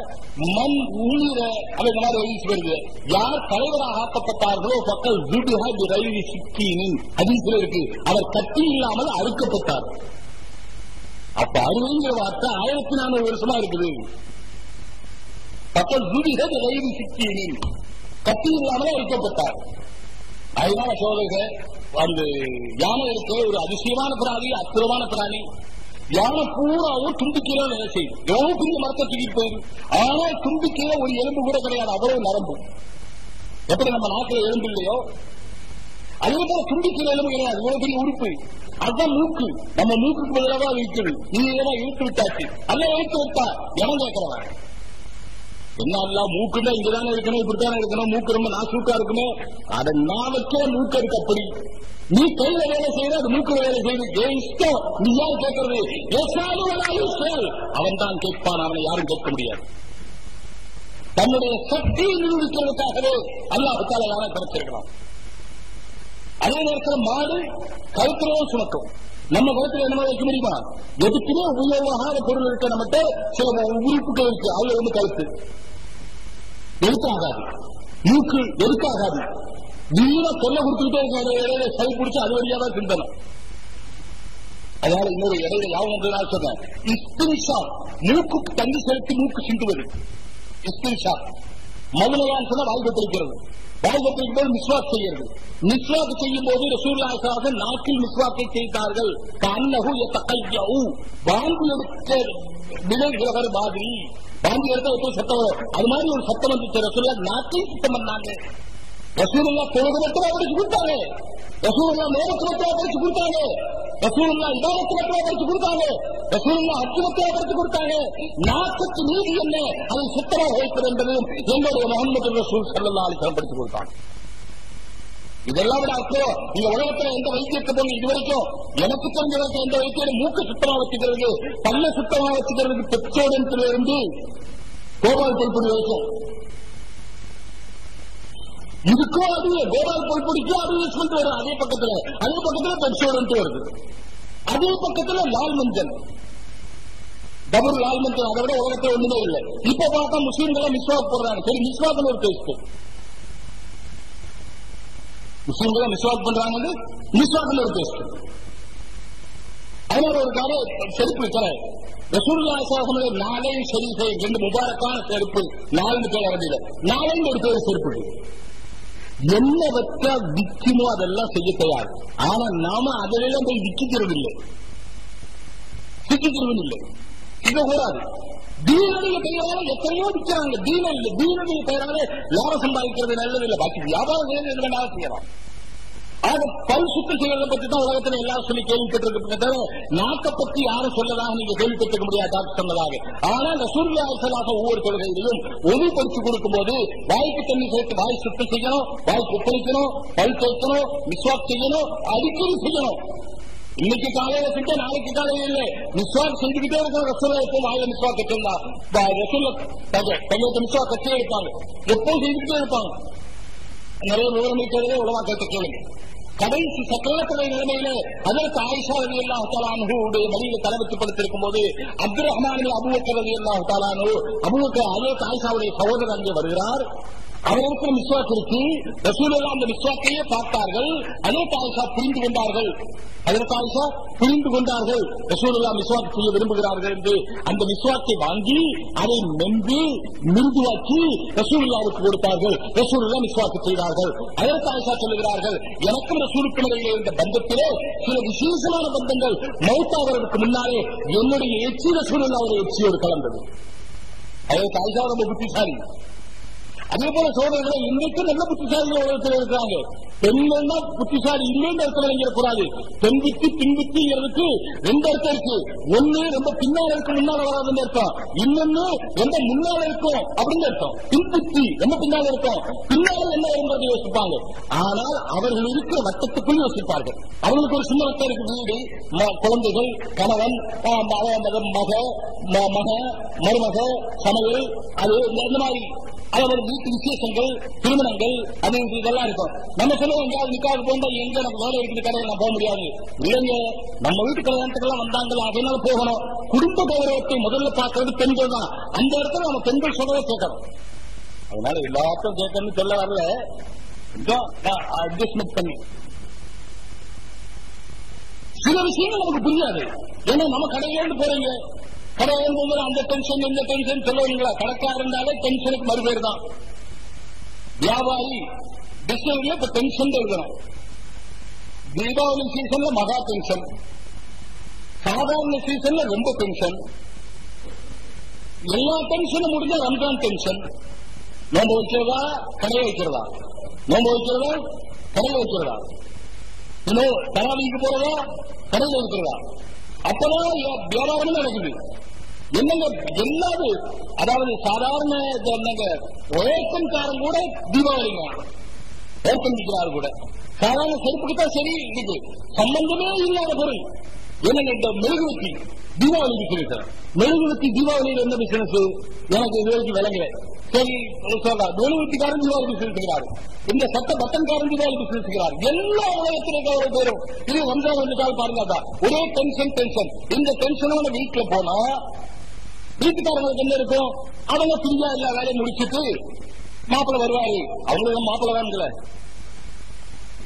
மண் உள்ளிர அந்த மாதிரி ஹதீஸ் வருது, யார் தலைவராக ஆக்கப்பட்டார்களோ பக்கம் ரயில்வே சிக்கினின் ஹதீஸ்ல இருக்கு, அவர் கட்டி இல்லாமல் அறுக்கப்பட்டார். அப்ப அறுவைங்கிற வார்த்தை 1400 வருஷமா இருக்குது. பக்கம் ரயில்வே சிக்கினின் கட்டி இல்லாமல் அறுக்கப்பட்டார். அதனால சோதரர்கள் அந்த யானை இருக்க ஒரு அதிசயமான பிராணி, அற்புதமான பிராணி. யானை பூராவும் தும்பிக்கையில வேலை செய்யும். எவ்வளவு பெரிய மரத்தை தூக்கிட்டு போயிடும். ஆனால் தும்பிக்கையில ஒரு எலும்பு கூட கிடையாது, அவ்வளவு நரம்பு. எப்படி நம்ம நாட்டில் எலும்பு இல்லையோ அதே போல தும்பிக்கையில எலும்பு கிடையாது, இவ்வளவு பெரிய உறுப்பு. அதுதான் மூக்கு. நம்ம மூக்குக்கு பதிலாக இருக்குது. நீ ஏதோ இழுத்து விட்டாச்சு, அல்ல இழுத்து விட்டா இடம் கேட்கிறவன் என்ன அல்ல மூக்குன்னா இங்கதானே இருக்கணும், இப்படித்தானே இருக்கணும், மூக்கு ரொம்ப நாசூக்கா இருக்குமே. அதை நான் வைக்கிற மூக்கு இருக்கு. அப்படி நீ கையில வேலை செய்யற அது மூக்கு வேலை செய்யுது. இஷ்டம் நீ யார் கேட்கறது? அவன் தான் கேட்பான், அவனை யாரும் கேட்க முடியாது. தன்னுடைய சக்தியை நிரூபிக்கிறதுக்காகவே அல்லாஹ்வுத்தாலா யாரை படைச்சிருக்கிறான். அதே நேரத்தில் மாடு கழுத்திலேயே சுமக்கும். நம்ம கழுத்துல என்ன வைக்க முடியுமா? எதுக்குமே உபயோகமான பொருள் இருக்க நம்மகிட்ட சில உறுப்புகள் இருக்கு. அதுல வந்து கழுத்து எதுக்காகாது, மூக்கு எதுக்காகாது. வீண கொல்ல கொடுத்துக்கிட்டே இருக்க சை பிடிச்சு அது வழியாதான் சிந்தனம். அதனால இன்னொரு இடையில யாவும் நான் சொன்னேன், இஸ்திரிஷா மூக்குக்கு தண்ணி செலுத்தி மூக்கு சிந்துவது இஸ்திரிஷா. மதுமையான் சொன்ன வாய் கொத்திருக்கிறது. வாய் கொத்திருக்கும் போது மிஸ்வாக் செய்யறது. மிஸ்வாக் செய்யும் போது ரசூலுல்லாஹி ஸல்லல்லாஹு அலைஹி வஸல்லம் நாக்கில் மிஸ்வாக்கை செய்தார்கள். கஅன்னஹு யதகய்யு வாந்தி எடுக்க விளைகிறவர் மாதிரி. வாந்தி எடுத்தா எப்படி சத்தம் அது மாதிரி ஒரு சத்தம் வந்துச்சு. ரசூலுல்லாஹ் நாக்கை சுத்தம் பண்ணாங்க. ரசூலுல்லாஹ் தொழுகை மட்டும் படிச்சு கொடுத்தாங்க. ரசூலுல்லாஹ் நேரத்து மட்டும் படிச்சு கொடுத்தாங்க. ரசூலுல்லாஹ் இபாதத்து மட்டும் படிச்சு கொடுத்தாங்க. ரசூலுல்லாஹ் ஹஜ் மட்டும் படிச்சு கொடுத்தாங்க. நாக்குக்கு நீதி என்ன, அதை சுத்தமாக வைப்பது என்பது எங்களுடைய முஹம்மது ரசூல் ஸல்லல்லாஹு அலைஹி வஸல்லம் படிச்சு கொடுத்தாங்க. இதெல்லாம் விட அர்த்தம் இந்த உலகத்துல எந்த வைத்தியத்தை போங்க இதுவரைக்கும் எனக்கு தெரிஞ்ச எந்த வைத்தியம் மூக்க சுத்தமா வச்சுக்கிறது, பல்ல சுத்தமா வச்சுக்கிறதுக்கு பெப்சோடன்ட்ல இருந்து கோபால் பொல்பொடி வரைக்கும் இதுக்கும் அது கோபால் பொல்பொடிக்கும் அட்வர்டைஸ்மெண்ட் வரும். அதே பக்கத்துல பெப்சோடன்ட் வருது. அதே பக்கத்துல லால் மஞ்சள், டபுள் லால் மஞ்சள். அதை விட உலகத்துல ஒண்ணுமே இல்லை. இப்ப பார்த்தா முஸ்லீம்கள் மிஸ்வாக் போடுறாங்க. சரி, மிஸ்வாக் ஒரு டேஸ்ட். முஸ்லீம்களை மிஸ்வாக் பண்றாங்க, மிஸ்வாக்ல ஒரு டேஸ்ட். அதனால ஒரு கால செருப்பு கடை ரசூலுல்லாஹி ஸல்லல்லாஹு அலைஹி வஸல்லம் நாளை ஷரீஃபை ரெண்டு முபாரக்கான செருப்பு, நாலு பேர் அரபியில நாளைந்து ஒரு பேர் செருப்பு. என்ன வச்சா விக்குமோ அதெல்லாம் செய்ய தயார். ஆனா நாம அதிலெல்லாம் போய் விக்கிறது இல்லை, சிக்கிக்கிறது இல்லை, சிக்கக்கூடாது. தீனுடைய பெயரால எத்தனையோ விற்கிறாங்க. தீனுடைய பெயரால லாபம் சம்பாதிக்கிறது நல்லது இல்லை. பாக்கி வியாபாரம் செய்யறது எது வேண்டாலும் செய்யலாம். ஆக பரிசுத்தம் செய்வதை பற்றி தான் உலகத்தில் எல்லாரும் சொல்லி கேள்விப்பட்டிருக்க. நாட்டை பற்றி யாரும் சொல்லதாக நீங்க கேள்விப்பட்டிருக்க முடியாது டாக்டர் சொன்னதாக. ஆனால் ரசூலுல்லாஹி ஸல்லல்லாஹு அலைஹி வஸல்லம் ஒவ்வொரு தொழுகையிலும் ஒளி படிச்சு கொடுக்கும் போது வாய்க்கு தண்ணி சேர்த்து வாய் சுத்தம் செய்யணும், வாய் கொப்பளிக்கணும், பல் தேய்க்கணும், மிஸ்வாக் செய்யணும், அடிக்கடி செய்யணும். இன்னைக்கு காலையில செஞ்சா நாளைக்கு காலையில இல்லை, மிஸ்வாக் செஞ்சுக்கிட்டே இருக்கிற ரசூலுல்லாஹி எப்போ வாயில மிஸ்வாக் கட்டிருந்தா ரசூலுல்லாஹி மிஸ்வாக் கட்டியே இருப்பாங்க, எப்பவும் செஞ்சுக்கிட்டே இருப்பாங்க. நிறைய விவரம் இருக்கிறதே உலமா கேட்ட கேளுங்க. கடைசி சக்கரத்துடைய நிலைமையில அதற்கு ஆயிஷா ரலியல்லாஹு தஆலா அன்ஹுடைய வழியில தலைவத்துப்படுத்திருக்கும் போது அப்துல் ரஹ்மான் அபூ பக்கர் ரலியல்லாஹு தஆலா அன்ஹு அபூ பக்கர் அதற்கு ஆயிஷாவுடைய சகோதரர் அங்கே வருகிறார். அவருக்கு மிஸ்வாக் இருக்கு. ரசூலுல்லாஹ் அந்த மிஸ்வாக்கையே பார்த்தார்கள். அதற்கு ஆயிஷா புரிந்து கொண்டார்கள். ரசூலுல்லாஹ் மிஸ்வாக் செய்ய விரும்புகிறார்கள் என்று அந்த மிஸ்வாக்கை வாங்கி அதை மென்று மிருதுவாக்கி ரசூலுல்லாஹ்வுக்கு கொடுத்தார்கள். ரசூலுல்லாஹ் மிஸ்வாக் செய்தார்கள். அதற்கு ஆயிஷா சொல்லுகிறார்கள், எனக்கும் ரசூலுக்கும் இடையிலே இருந்த பந்தத்திலே சில விசேஷமான பந்தங்கள் மௌத்தாவதற்கு முன்னாலே என்னுடைய எச்சி ரசூலுல்லாஹ்வுடைய எச்சியோடு கலந்தது. அதற்கு ஆயிஷா ரொம்ப புத்திசாலி. அதே போல சோதனைகளை இன்றைக்கு நல்ல புத்திசாலிகள் உலகத்தில் இருக்கிறாங்க. பெண்கள் தான் புத்திசாலி இல்லைன்னு அர்த்தம் நினைக்கிறக்கூடாது. பெண் வித்து பின் வித்துங்கிறதுக்கு ரெண்டு அர்த்தம் இருக்கு. ஒண்ணு ரொம்ப பின்னால இருக்கும் முன்னால வராதுன்னு அர்த்தம், இன்னொன்னு ரொம்ப முன்னால இருக்கும் அப்படின்னு அர்த்தம். பின் புத்தி ரொம்ப பின்னால இருக்கும், பின்னால என்ன என்பதை யோசிப்பாங்க. ஆனால் அவர்கள் இருக்கிற வட்டத்துக்குள் யோசிப்பார்கள். அவர்களுக்கு ஒரு சின்ன வட்டம் இருக்கு. வீடு, குழந்தைகள், கணவன், மக, மருமக, சமையல், அது இந்த மாதிரி அதாவது வீட்டு விசேஷங்கள், திருமணங்கள், அது இதெல்லாம் இருக்கும். நம்ம சொல்லுவோம் எங்கேயாவது நிக்காது போண்டா, எங்க நமக்கு வேலை இருக்குது கடையில் நான் போக முடியாது. இல்லைங்க, நம்ம வீட்டு கல்யாணத்துக்கெல்லாம் வந்தாங்களா, அதனால போகணும். குடும்ப கௌரவத்தை முதல்ல பார்க்கறது பெண்கள் தான். அந்த இடத்துல நம்ம பெண்கள் சொல்லவே கேட்கணும். அதனால எல்லாத்தையும் கேட்கணும்னு சொல்ல வரல, அட்ஜஸ்ட்மெண்ட் பண்ணி சில விஷயங்கள் நமக்கு புரியாது. ஏன்னா நம்ம கடையிலேருந்து போறீங்க, கடையிலேருந்து போகும்போது அந்த டென்ஷன் இந்த டென்ஷன் சொல்லுவீங்களா? கடைக்காரர் இருந்தாலே டென்ஷனுக்கு மறுபேர் தான். வியாபாரி டிஸ்டர்ப்ல இப்ப டென்ஷன் எழுதணும். தீபாவளி சீசன்ல மகா டென்ஷன், சாதாரண சீசன்ல ரொம்ப டென்ஷன், எல்லா டென்ஷனும் முடிஞ்ச ரம்ஜான் டென்ஷன். நோம்பு வைக்கிறதா கடையை வைக்கிறதா, நோம்பு வைக்கிறதா கடையை வைக்கிறதா, இன்னும் தராவிக்கு போறதா கடையில் இருக்கிறதா, அப்பதான் வியாபாரமே நடக்குது. என்னங்க எல்லாது, அதாவது சாதாரண என்னங்க ரேஷன்காரன் கூட தீபாவளிங்க ரேஷன் விற்கிறாரு கூட சாதாரண செருப்புக்குத்தான் சரி இருக்கு, சம்பந்தமே இல்லாத பொருள். என்னங்க இந்த மெழுகுவத்தி தீபாவளி பிசினஸ், மெழுகுவத்தி தீபாவளியில் என்ன பிசினஸ் எனக்கு இது வரைக்கும் விளங்கல. சரி சொல்றா, மெழுகுவத்திக்காரன் தீபாவளி பிசினஸ், இந்த சட்ட பட்டன்காரன் தீபாவளி பிசினஸ், எல்லா உலகத்திலும் ஒரு பேரும் இது ஒன்றாக வந்துட்டால் பாருங்க, ஒரே டென்ஷன் டென்ஷன். இந்த டென்ஷனோட வீட்டுல போனா வீட்டுக்காரங்களுக்கு என்ன இருக்கும்? அவங்க ஃப்ரீயா எல்லா வேலையை முடிச்சுட்டு மாப்பிள்ள வருவாரு, அவங்களுக்கு மாப்பிள்ள வேணுங்கள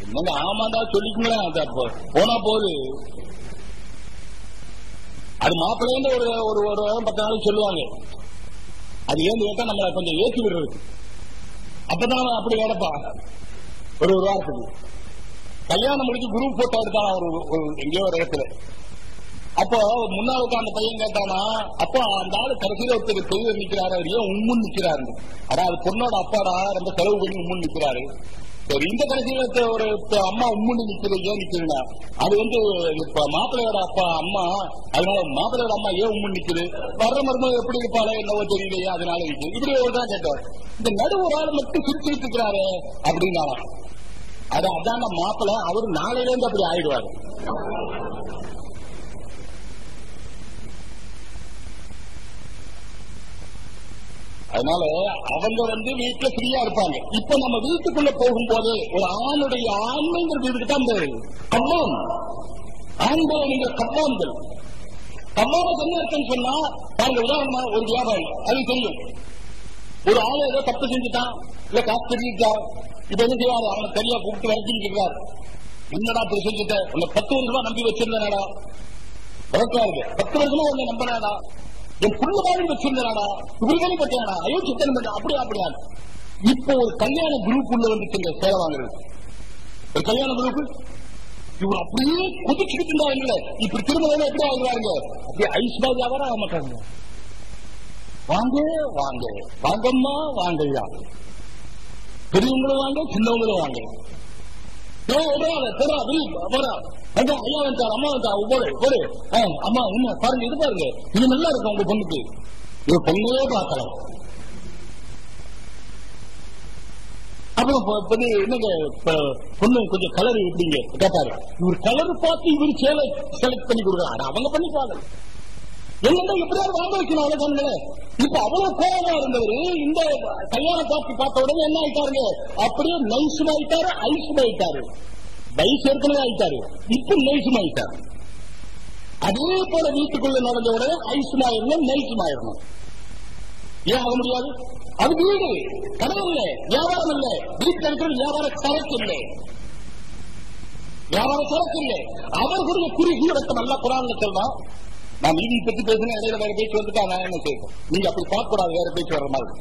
என்னங்க ஆமாண்டா சொல்லிக்கங்களேன், போனா போது அது மாப்பிள்ளைன்னு ஒரு 10 நாளைக்கு சொல்லுவாங்க. அது ஏன்னு கேட்டா நம்மள கொஞ்சம் ஏற்றி விடுறது, அப்பதான் அப்படி வேடப்பா ஒரு வாரத்துக்கு. கல்யாணம் முடிச்சு குரூப் போட்டோ எடுத்தான் எங்கேயோ ஒரு இடத்துல. அப்போ முன்னாளுக்கு அந்த பையன் கேட்டானா, அப்போ அந்த ஆளு கடைசியில ஒருத்தர் பெரியவர் நிக்கிறாரு, அவர் ஏன் உம்முன்னு நிக்கிறாரு? அதாவது பொண்ணோட அப்பாடா ரொம்ப செலவு பண்ணி உம்முன்னு நிக்கிறாரு. சரி, இந்த கடைசியில ஒரு அம்மா உம்முன்னு நிக்கிறது ஏன் நிக்கிறா? அது இப்ப மாப்பிள்ளையோட அப்பா அம்மா, அதனால மாப்பிள்ளையோட அம்மா ஏன் உம்முன்னு நிக்குது? வர்ற மருமகள் எப்படி இருப்பாளோ என்னவோ தெரியலையா, அதனால நிக்குது. இப்படி ஒரு தான் கேட்டார். இந்த நடு ஒரு ஆள் மட்டும் சிரிச்சுட்டு இருக்கிறாரு அப்படின்னா அதான் மாப்பிள்ளை, அவரு நாளையில இருந்து அப்படி ஆயிடுவாரு. அதனால அவங்க வீட்டுல ஃப்ரீயா இருப்பாங்க. இப்ப நம்ம வீட்டுக்குள்ள போகும்போது ஒரு ஆணுடைய ஆண்மைங்கிற வீட்டுக்கு தான் கம்மான், ஆண்கள் நீங்க கம்மான்கள். கம்மானுக்கு என்ன இருக்குன்னு சொன்னா பாருங்க, உதாரணமா ஒரு வியாபாரி அது தெரியும், ஒரு ஆளு ஏதோ தப்பு செஞ்சுட்டான், இல்ல காசு தெரிஞ்சுட்டா, இப்ப என்ன செய்வாரு? அவனை சரியா கூப்பிட்டு வரைக்கும் என்னடா இப்படி செஞ்சுட்ட, உன்னை 10 வருஷமா நம்பி வச்சிருந்தா வழக்காரு, 10 வருஷமா உன்னை நம்பினாடா, என் புள்ள மாதிரி வச்சிருந்தாடா, இப்படி பட்டாடா, ஐயோ சித்தனம் பண்ண அப்படியா அப்படியா. இப்போ ஒரு கல்யாண குரூப் உள்ள வந்துச்சுங்க சேலை வாங்குறது, ஒரு கல்யாண குரூப் இவர் அப்படியே கொதிச்சுக்கிட்டு இருந்தா இல்ல, இப்படி திரும்ப எப்படி ஆகுறாங்க? அப்படியே ஐஸ் பாதி வியாபாரம் ஆக மாட்டாங்க. வாங்க வாங்க வாங்கம்மா வாங்கய்யா, பெரியவங்களும் வாங்க சின்னவங்களும் வாங்க, ஐயா வந்தார் அம்மா வந்தா போடு அம்மா என்ன பாருங்க, இது பாருங்க, இது நல்லா இருக்கும் உங்க பொண்ணுக்கு, இது பொண்ணே பார்க்கலாம். அப்புறம் என்னங்க பொண்ணு கொஞ்சம் கலர் எப்படிங்க கேட்டாரு, இவர் கலர் பார்த்து இவர் சேலை செலக்ட் பண்ணி கொடுக்குறாரு, அவங்க பண்ணிப்பாங்க. என்னன்னா எப்படியாவது வாங்க வைக்கணும் அவ்வளவு. இப்ப அவ்வளவு கோபமா இருந்தவரு இந்த கல்யாண பார்த்த உடனே என்ன ஆயிட்டாருங்க, அப்படியே நைசும் ஆயிட்டாரு, ஐசும் ஆயிட்டாரு. வயசு ஏற்கனவே ஆயிட்டாரு, இப்ப நைசும் ஆயிட்டாரு. அதே போல வீட்டுக்குள்ள நடந்த உடனே ஐசுமாயிரணும் நைசுமாயிரணும். ஏன் ஆக முடியாது? அது வீடு, கடை இல்ல, வியாபாரம் இல்ல, வீட்டில் இருக்கிற வியாபார சரக்கு இல்லை, வியாபார சரக்கு இல்லை. அவர்களுடைய குறுகிய வட்டம் நல்லா குரான்ல சொல்றான். நான் நீதி பற்றி பேசுனா இடையில வேற பேச்சு வந்துட்டா நான் என்ன செய்வேன்? நீங்க அப்படி பார்க்க கூடாது, வேற பேச்சு வர்ற மாதிரி.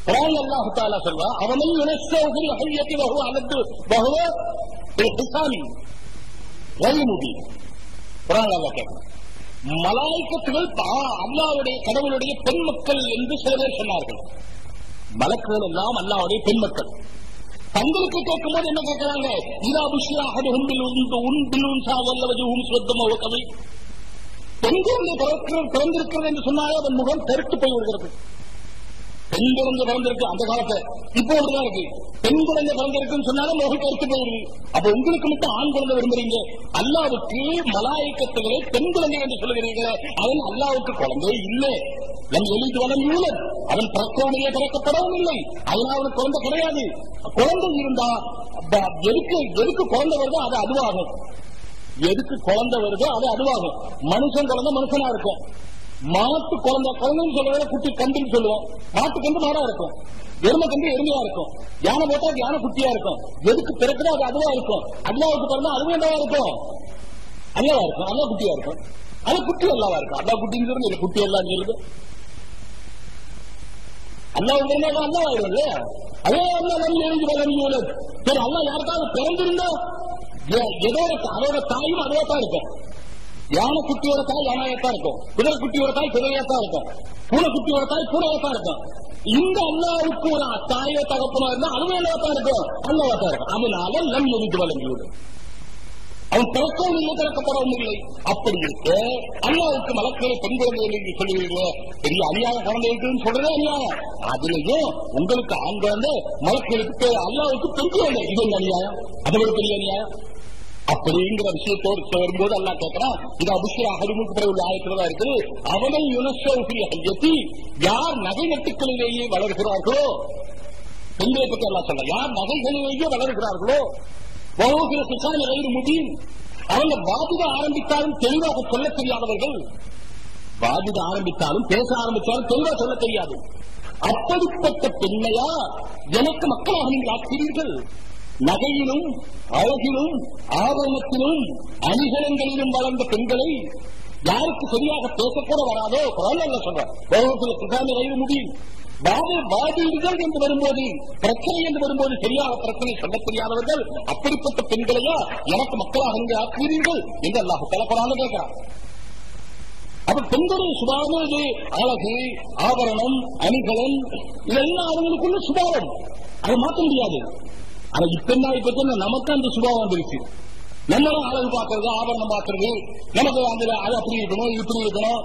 குரான் அல்லாஹ் தஆலா சொல்றான், அவனையும் யுனஸ்ஸஹு ஹய்யத்தி வஹு அலத்து வஹு பிஹிசாமி வல்முபி. குரான் அல்லாஹ் கேட்கிறான், மலாயிக்கத்துகள் அல்லாஹ்வுடைய கடவுளுடைய பெண் மக்கள் என்று சில பேர் சொன்னார்கள். மலக்குகள் எல்லாம் அல்லாஹ்வுடைய பெண் மக்கள். தங்களுக்கு கேட்கும் போது என்ன கேட்கிறாங்க? இதா புஷ்ரா அஹதுஹும் பில் உன்ஸா வல்லவஜுஹும் ஸ்வத்தம வகவி. பெண் குழந்தை பிறந்திருக்கிறது என்று சொன்னாலே அதன் முகம் கருத்து போய் விடுகிறது. பெண் குழந்தை பிறந்திருக்கு அந்த காலத்தை, இப்போ அப்படிதான் இருக்கு. பெண் குழந்தை பிறந்திருக்குன்னு சொன்னாலும் முகத்தை எடுத்து போயிருது. அப்ப உங்களுக்கு மட்டும் ஆண் குழந்தை விரும்புறீங்க, அல்லாவுக்கு மலாயிக்கத்துகளை பெண் குழந்தை என்று சொல்லுகிறீர்களே, அவன் அல்லாவுக்கு குழந்தை இல்லை. நம் எழுதி வளர்ந்து அவன் பிறக்கவும் இல்லை, பிறக்கப்படவும் இல்லை, அதனால அவனுக்கு குழந்தை கிடையாது. குழந்தை இருந்தா எதுக்கு குழந்தை வருதோ அது அதுவாகும். எதுக்கு குழந்தை வருதோ அது அதுவாகும். மனுஷன் குழந்தை மனுஷனா இருக்கும். மாட்டு குழந்தைன்னு சொல்றத குட்டி கண்டுன்னு சொல்லுவோம். மாட்டு கண்டு மாடா இருக்கும், எருமை கண்டு எருமையா இருக்கும், யானை போட்டா யானை குட்டியா இருக்கும். எதுக்கு பிறகுதோ அது அதுவா இருக்கும். அல்லாவுக்கு பிறந்தா அதுவும் என்னவா இருக்கும்? அல்லாவா இருக்கும். அல்லா குட்டியா இருக்கும். அது குட்டி அல்லாவா இருக்கும். அல்லா குட்டின்னு சொல்லுங்க, குட்டி எல்லாம் சொல்லுது. அல்லாவுக்கு பிறந்தா அல்லாவாயிரும் இல்லையா? அதே அல்லா எழுதி வளர்ந்து சரி, அல்லா யாருக்காவது பிறந்திருந்தா அதோட தாயும் அதுவா தான் இருக்கும். யானை குட்டியோட தாய் யானையாத்தான் இருக்கும், குதிரை குட்டியோட தாய் குதிரையாத்தான் இருக்கும், பூனை குட்டியோட தாய் பூனையாத்தான் இருக்கும். இந்த அல்லாவுக்கு ஒரு தாயோ தகப்பனா இருந்தா அதுவும் என்னவாத்தான் இருக்கும்? அல்லாவாத்தான் இருக்கும். அதனால நம் எழுதி வழங்கிவிடும். அவன் பிறக்கவும் இல்லை, பிறக்கப்படவும் இல்லை. அப்படி இருக்க அல்லாவுக்கு மலக்களை பெண் குழந்தை என்று சொல்லுவீங்க. பெரிய அநியாயம் குழந்தை இருக்குன்னு சொல்றதே அநியாயம். அதுலயும் உங்களுக்கு ஆண் குழந்தை, மலக்களுக்கு அல்லாவுக்கு பெண் குழந்தை, இது ஒரு அநியாயம், அது ஒரு பெரிய அநியாயம். அப்படிங்கிற விஷயத்தோடு வரும்போது அல்லா கேட்கிறான், இது அபிஷேக அகமுக்கு பிறகு உள்ள ஆயத்துலதான் இருக்குது. அவனை யுனசோசி யார் நகை நட்டுக்களிலேயே வளர்கிறார்களோ, பெண்களை பற்றி அல்லா சொல்ல, யார் நகைகளிலேயே வளர்கிறார்களோ, வகுக்கிற சிசான வயிறு முடியும். அவங்க வாதிட ஆரம்பித்தாலும் தெளிவாக சொல்ல தெரியாதவர்கள், வாதிட ஆரம்பித்தாலும் பேச ஆரம்பித்தாலும் தெளிவாக சொல்ல தெரியாது. அப்படிப்பட்ட பெண்மையா எனக்கு மக்களாக நீங்கள் ஆக்கிறீர்கள். நகையிலும் அழகிலும் ஆபரணத்திலும் அணிகலங்களிலும் வளர்ந்த பெண்களை யாருக்கு சரியாக பேசக்கூட வராதோ சொல்ற முடியும். வாதிடுதல் என்று வரும்போது, பிரச்சனை என்று வரும்போது சரியாக பிரச்சனை சொல்ல தெரியாதவர்கள், அப்படிப்பட்ட பெண்களையா எனக்கு மக்களாக நீங்கள் ஆக்குகிறீர்கள் என்று அல்லாஹ் தலப்படாமல் கேட்கிறார். அப்ப பெண்களுடைய சுபாவம் இது. அழகு, ஆபரணம், அணிகலன், இதெல்லாம் அவங்களுக்குள்ள சுபாவம், அதை மாற்ற முடியாது. ஆனா இப்ப நமக்கு அந்த சுபாவம் வந்துருச்சு. நம்மளும் அழகு பார்க்கறது, ஆபரணம் பார்க்கறது, நமக்கு அந்த அது அப்படி இருக்கணும், இப்படி இருக்கணும்.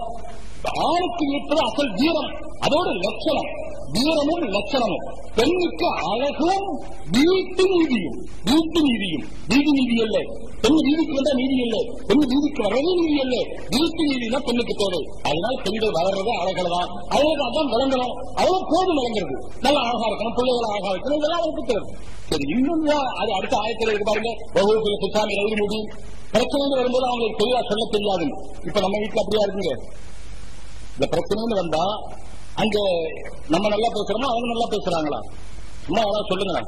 ஆணுக்கு இருப்பது அசல் வீரம், அதோட லட்சணம், வீரமும் லட்சணமும். பெண்ணுக்கு அழகும் வீட்டு நீதியும், வீட்டு நீதியும். நீதி நீதி இல்லை, பெண் நீதிக்கு வந்தா நீதி இல்லை, பெண் நீதிக்கு வர்றதே நீதி இல்லை, வீட்டு நீதினா பெண்ணுக்கு தேவை. அதனால பெண்கள் வளர்றது அழகல் தான், அழகு அதான் விளங்கணும், அவ்வளவு போதும் விளங்குறது, நல்லா அழகா இருக்கணும், பிள்ளைகள் அழகா இருக்கணும், இதெல்லாம் வளர்த்துக்கிறது. சரி, இன்னும் அது அடுத்த ஆயத்தில் இருக்கு பாருங்க, வகுப்புல சுத்தாமி எழுதி முடியும். பிரச்சனைன்னு வரும்போது அவங்களுக்கு தெளிவா சொல்ல தெரியாது. இப்ப நம்ம வீட்டுல அப்படியா இருக்குங்க, இந்த பிரச்சனைன்னு வந்தா அங்க நம்ம நல்லா பேசுறோமா அவங்க நல்லா பேசுறாங்களா? சும்மா அதான் சொல்லுங்க.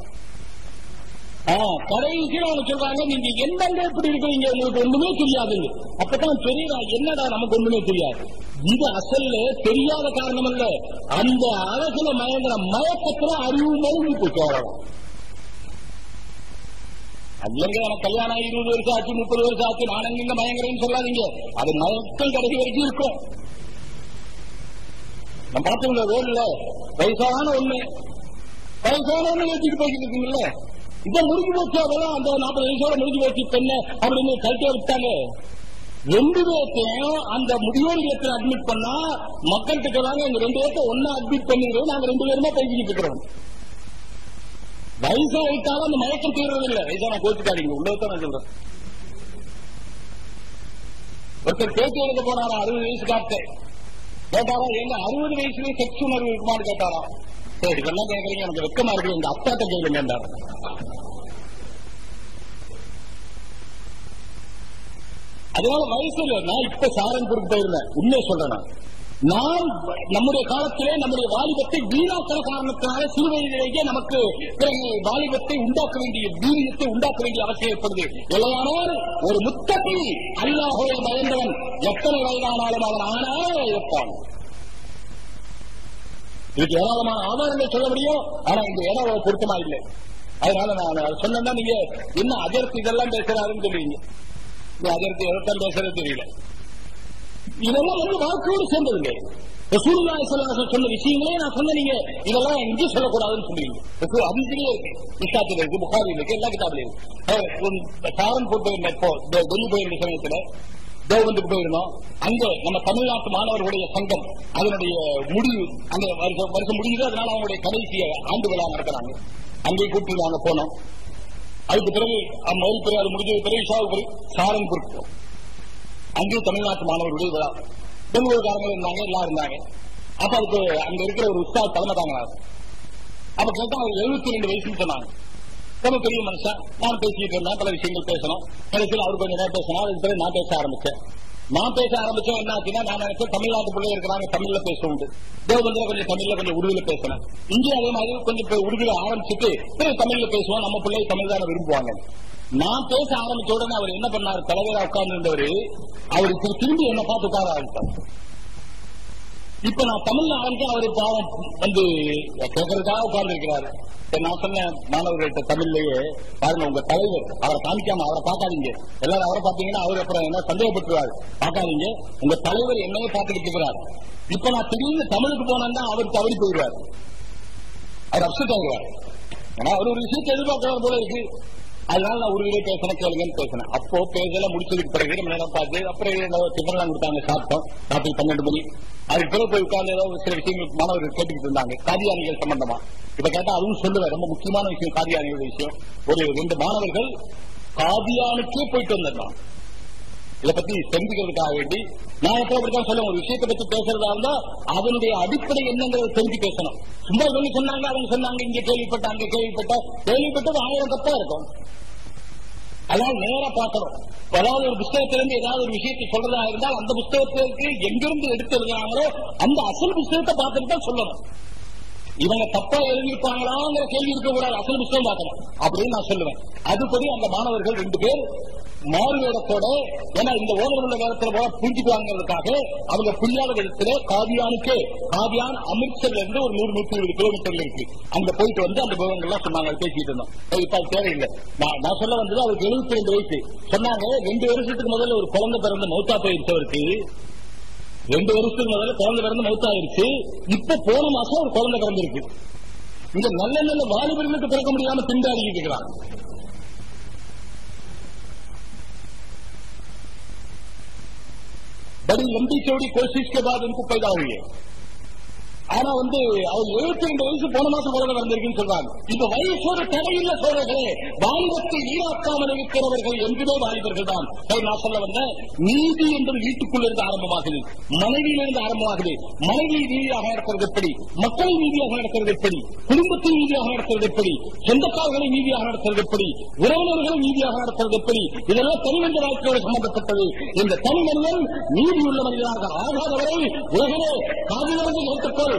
கடைசியில் அவங்க சொல்றாங்க, நீங்க என்னங்க இப்படி இருக்கிறீங்க, உங்களுக்கு ஒண்ணுமே தெரியாதுங்க. அப்பதான் தெரியுதா என்னடா நமக்கு ஒண்ணுமே தெரியாது. இது அசல்ல தெரியாத காரணம் அல்ல, அந்த அழகுல மயங்கிற மயக்கத்துல அறிவு மயங்கி போச்சு. அதுலங்க எனக்கு கல்யாணம் 20 வருஷம் ஆச்சு, 30 வருஷம் ஆச்சு, நான் எங்க மயங்குறேன்னு சொல்லாதீங்க. அது மயக்கம் கடைசி வரைக்கும் இருக்கும். நம்ம பார்த்தோம்ல ரோட்ல வயசான ஒண்ணு ஏற்றிட்டு போய்கிட்டு இருக்கீங்கல்ல, இதை முடிஞ்சு போச்சு. அதெல்லாம் அந்த 40 வயசோட முடிஞ்சு போச்சு பெண்ணு அப்படின்னு கல்வியா விட்டாங்க. 2 பேர்த்தையும் அந்த முதியோர் இல்லத்தில் அட்மிட் பண்ணா மக்கள் கிட்டவாங்க, இந்த 2 பேர்த்த ஒன்னா அட்மிட் பண்ணிடுறோம், நாங்க 2 பேருமா பேசிக்கிட்டு இருக்கிறோம். வயசா வைத்தாலும் அந்த மயக்கம் தீர்றதில்லை. வயசான கோச்சுக்காதீங்க, உள்ளதான் நான் சொல்றேன். ஒருத்தர் பேச்சு எடுக்க போனாரா 60 வயசு காட்டு கேட்டாரா, எங்க 60 வயசுலயே செக்ஸ் உணர்வு இருக்குமான்னு கேட்டாரா. சரி, இதெல்லாம் கேட்கறீங்க, எனக்கு வெக்கமா இருக்கு, எங்க அப்பாட்ட கேளுங்க என்றார். அதனால வயசு இல்லை. நான் இப்ப சாரன்பூருக்கு போயிருந்தேன், உண்மையை சொல்றேன். நாம் நம்முடைய காலத்திலே நம்முடைய வாலிபத்தை வீணாக்கிற காரணத்தினால சிறு வயதிலேயே நமக்கு வாலிபத்தை உண்டாக்க வேண்டிய வீரியத்தை உண்டாக்க வேண்டிய அவசியம் ஏற்படுது. இல்லையானால் ஒரு முத்தகி அல்லாஹ்வை பயந்தவன் எத்தனை வயதானாலும் அவன் ஆனாலும் இருப்பான். இதுக்கு ஏராளமான ஆதாரங்கள் சொல்ல முடியும், ஆனா இந்த இடம் பொருத்தமா இல்லை. அதனால நான் சொன்னா நீங்க என்ன அஜர்த்து இதெல்லாம் பேசுறாருன்னு சொல்லுவீங்க. அஜர்த்து எதைத்தான் பேசுறது தெரியல. இதெல்லாம் வாழ்க்கையோடு சேர்ந்ததுங்க. ரசூலுல்லாஹி ஸல்லல்லாஹு அலைஹி வஸல்லம் சொன்ன விஷயங்களே நான் சொன்ன, நீங்க இதெல்லாம் எங்கே சொல்லக்கூடாதுன்னு சொல்லுவீங்க. அதிகமே இருக்கு, இஸ்லாத்துல இருக்கு, புகாரில இருக்கு, எல்லா கிதாபிலும் இருக்கு. சாரன் போட்டு வெளியே போயிருந்த சமயத்துல தேவபந்துக்கு போயிருந்தோம். அங்கே நம்ம தமிழ்நாட்டு மாணவர்களுடைய சங்கம் அதனுடைய முடிவு அந்த வருஷம் முடியுது. அதனால அவங்களுடைய கடைசி ஆண்டு விழா நடக்கிறாங்க. அங்கே கூப்பிட்டு நாங்க போனோம். அதுக்கு பிறகு முதல் பிறகு முடிஞ்சது பிறகு விசாவுக்கு பிறகு சாரன்பூருக்கு போனோம். அங்கேயும் தமிழ்நாட்டு மாணவர்களுடைய விழா. பெங்களூருக்காரங்க இருந்தாங்க, எல்லாம் இருந்தாங்க. அப்ப அதுக்கு அங்க இருக்கிற ஒரு உஸ்தாத் தலைமை தாங்கினார். அப்ப கேட்டா அவர் 72 வயசுன்னு சொன்னாங்க. ரொம்ப பெரிய மனுஷன். நான் பேசிட்டு இருந்தேன், பல விஷயங்கள் பேசணும். கடைசியில் அவர் கொஞ்சம் நேரம் பேசினா அதுக்கு பிறகு நான் பேச ஆரம்பிச்சேன். என்ன ஆச்சுன்னா, நான் நினைச்சேன் தமிழ்நாட்டு பிள்ளை இருக்கிறாங்க, தமிழ்ல பேச உண்டு. தேவபந்தில கொஞ்சம் தமிழ்ல கொஞ்சம் உருதுல பேசினேன். இங்கே அதே மாதிரி கொஞ்சம் உருதுல ஆரம்பிச்சுட்டு பிறகு தமிழ்ல பேசுவோம். நம்ம பிள்ளை தமிழ் தானே விரும்புவாங்க. நான் பேச ஆரம்பிச்ச உடனே அவர் என்ன பண்ணார், தலைவரா உட்கார்ந்து இருந்தவர் அவருக்கு திரும்பி என்ன பார்த்து உட்கார ஆரம்பித்தார். இப்ப நான் தமிழ்ல ஆரம்பிச்சேன். அவரு பாவம் வந்து கேட்கறதுக்காக உட்கார்ந்து இருக்கிறாரு. நான் சொன்னேன் மாணவர்கள்ட்ட தமிழ்லயே, பாருங்க உங்க தலைவர் அவரை காமிக்காம அவரை பார்க்காதீங்க. எல்லாரும் அவரை பார்த்தீங்கன்னா அவரு அப்புறம் என்ன சந்தேகப்பட்டுருவாரு. பார்க்காதீங்க, உங்க தலைவர் என்னையே பார்த்துட்டு இருக்கிறார். இப்ப நான் திடீர்னு தமிழுக்கு போனா அவர் தவறி போயிடுவார். அவர் அப்செட் ஆகுவார். ஏன்னா அவர் ஒரு விஷயத்தை எதிர்பார்க்கிறார் போல இருக்கு. அதனால நான் ஒரு வீடியோ பேசணும், கேளுங்கன்னு பேசினேன். அப்போ பேசலாம் முடிச்சதுக்கு பிறகு நம்ம நேரம் பார்த்து அப்புறம் டிஃபன்லாம் கொடுத்தாங்க, சாப்பிட்டோம். ராத்திரி 12 மணி. அதுக்கு பிறகு போய் உட்கார்ந்து ஏதோ சில விஷயங்களுக்கு மாணவர்கள் கேட்டுக்கிட்டு இருந்தாங்க, காதியானிகள் சம்பந்தமா. இப்ப கேட்டா அதுவும் சொல்லுவேன், ரொம்ப முக்கியமான விஷயம் காதியானியோட விஷயம். ஒரு 2 மாணவர்கள் காதியானுக்கே போயிட்டு வந்திருந்தாங்க. இதை பத்தி தெரிஞ்சுக்கிறதுக்காக வேண்டி நான் எப்ப அப்படித்தான் சொல்லுவேன், ஒரு விஷயத்தை பத்தி பேசுறதா இருந்தா அதனுடைய அடிப்படை என்னங்கிறத தெரிஞ்சு பேசணும். சும்மா இவங்க சொன்னாங்க அவங்க சொன்னாங்க, இங்க கேள்விப்பட்ட அங்க கேள்விப்பட்டது 1000 தப்பா இருக்கும். அதாவது நேரா பார்க்கணும். அதாவது ஒரு புத்தகத்திலிருந்து ஏதாவது ஒரு விஷயத்தை சொல்றதா இருந்தால் அந்த புத்தகத்திற்கு எங்கிருந்து எடுத்து எழுதுறாங்களோ அந்த அசல் புத்தகத்தை பார்த்துட்டு தான் சொல்லணும். இவங்க தப்பா எழுதியிருப்பாங்களாங்கிற கேள்வி இருக்கக்கூடாது, அசல் புத்தகம் பார்க்கணும் அப்படின்னு நான் சொல்லுவேன். அதுபடி அந்த மாணவர்கள் 2 பேர் மாறுவேடத்தோட, ஏன்னா இந்த ஓதல் உள்ள வேதத்தில் போல புரிஞ்சுக்குவாங்கிறதுக்காக அவங்க புரியாத விதத்திலே காதியான் அமிர்தசர்ல இருந்து ஒரு 100-120 கிலோமீட்டர்ல இருக்கு. அங்க போயிட்டு வந்து அந்த விவரங்கள்லாம் சொன்னாங்க, பேசிட்டு இருந்தோம். இப்ப அது தேவையில்லை. நான் சொல்ல வந்தது அவருக்கு 72 வயசு சொன்னாங்க. 2 வருஷத்துக்கு முதல்ல ஒரு குழந்தை பிறந்த மௌத்தா போயிருச்சு அவருக்கு. 2 வருஷத்துக்கு முதல்ல குழந்தை பிறந்து மௌத்தாயிருச்சு. இப்ப போன மாசம் ஒரு குழந்தை பிறந்திருக்கு. இங்க நல்ல நல்ல வாலிபர்களுக்கு பிறக்க முடியாம திண்டாடிட்டு இருக்கிறாங்க. बड़ी लंबी चौड़ी कोशिश के बाद उनको पैदा हुई है. ஆனா வந்து அவர் 72 வயசு போன மாசம் குழந்தை வந்திருக்குன்னு சொல்றாங்க. இந்த வயசோட தடையில்ல சோழர்களே, வாலிபத்தை வீணாக்காமல் இருக்கிறவர்கள் என்றுமே வாலிபர்கள் தான். நான் சொல்ல வந்த நீதி என்பது வீட்டுக்குள்ள இருந்து ஆரம்பமாகுது, மனைவியிலிருந்து ஆரம்பமாகுது. மனைவி நீதியாக நடக்கிறது எப்படி, மக்களை நீதியாக நடக்கிறது எப்படி, குடும்பத்தை நீதியாக நடக்கிறது எப்படி, சொந்தக்காரர்களை நீதியாக நடக்கிறது எப்படி, உறவினர்களை நீதியாக நடக்கிறது எப்படி, இதெல்லாம் தனிமனித வாழ்க்கையோடு சம்பந்தப்பட்டது. இந்த தனி மனிதன் நீதியுள்ள மனிதனாக ஆகாதவரை உலகமே காதிலிருந்து ஏற்றுக்கொள்,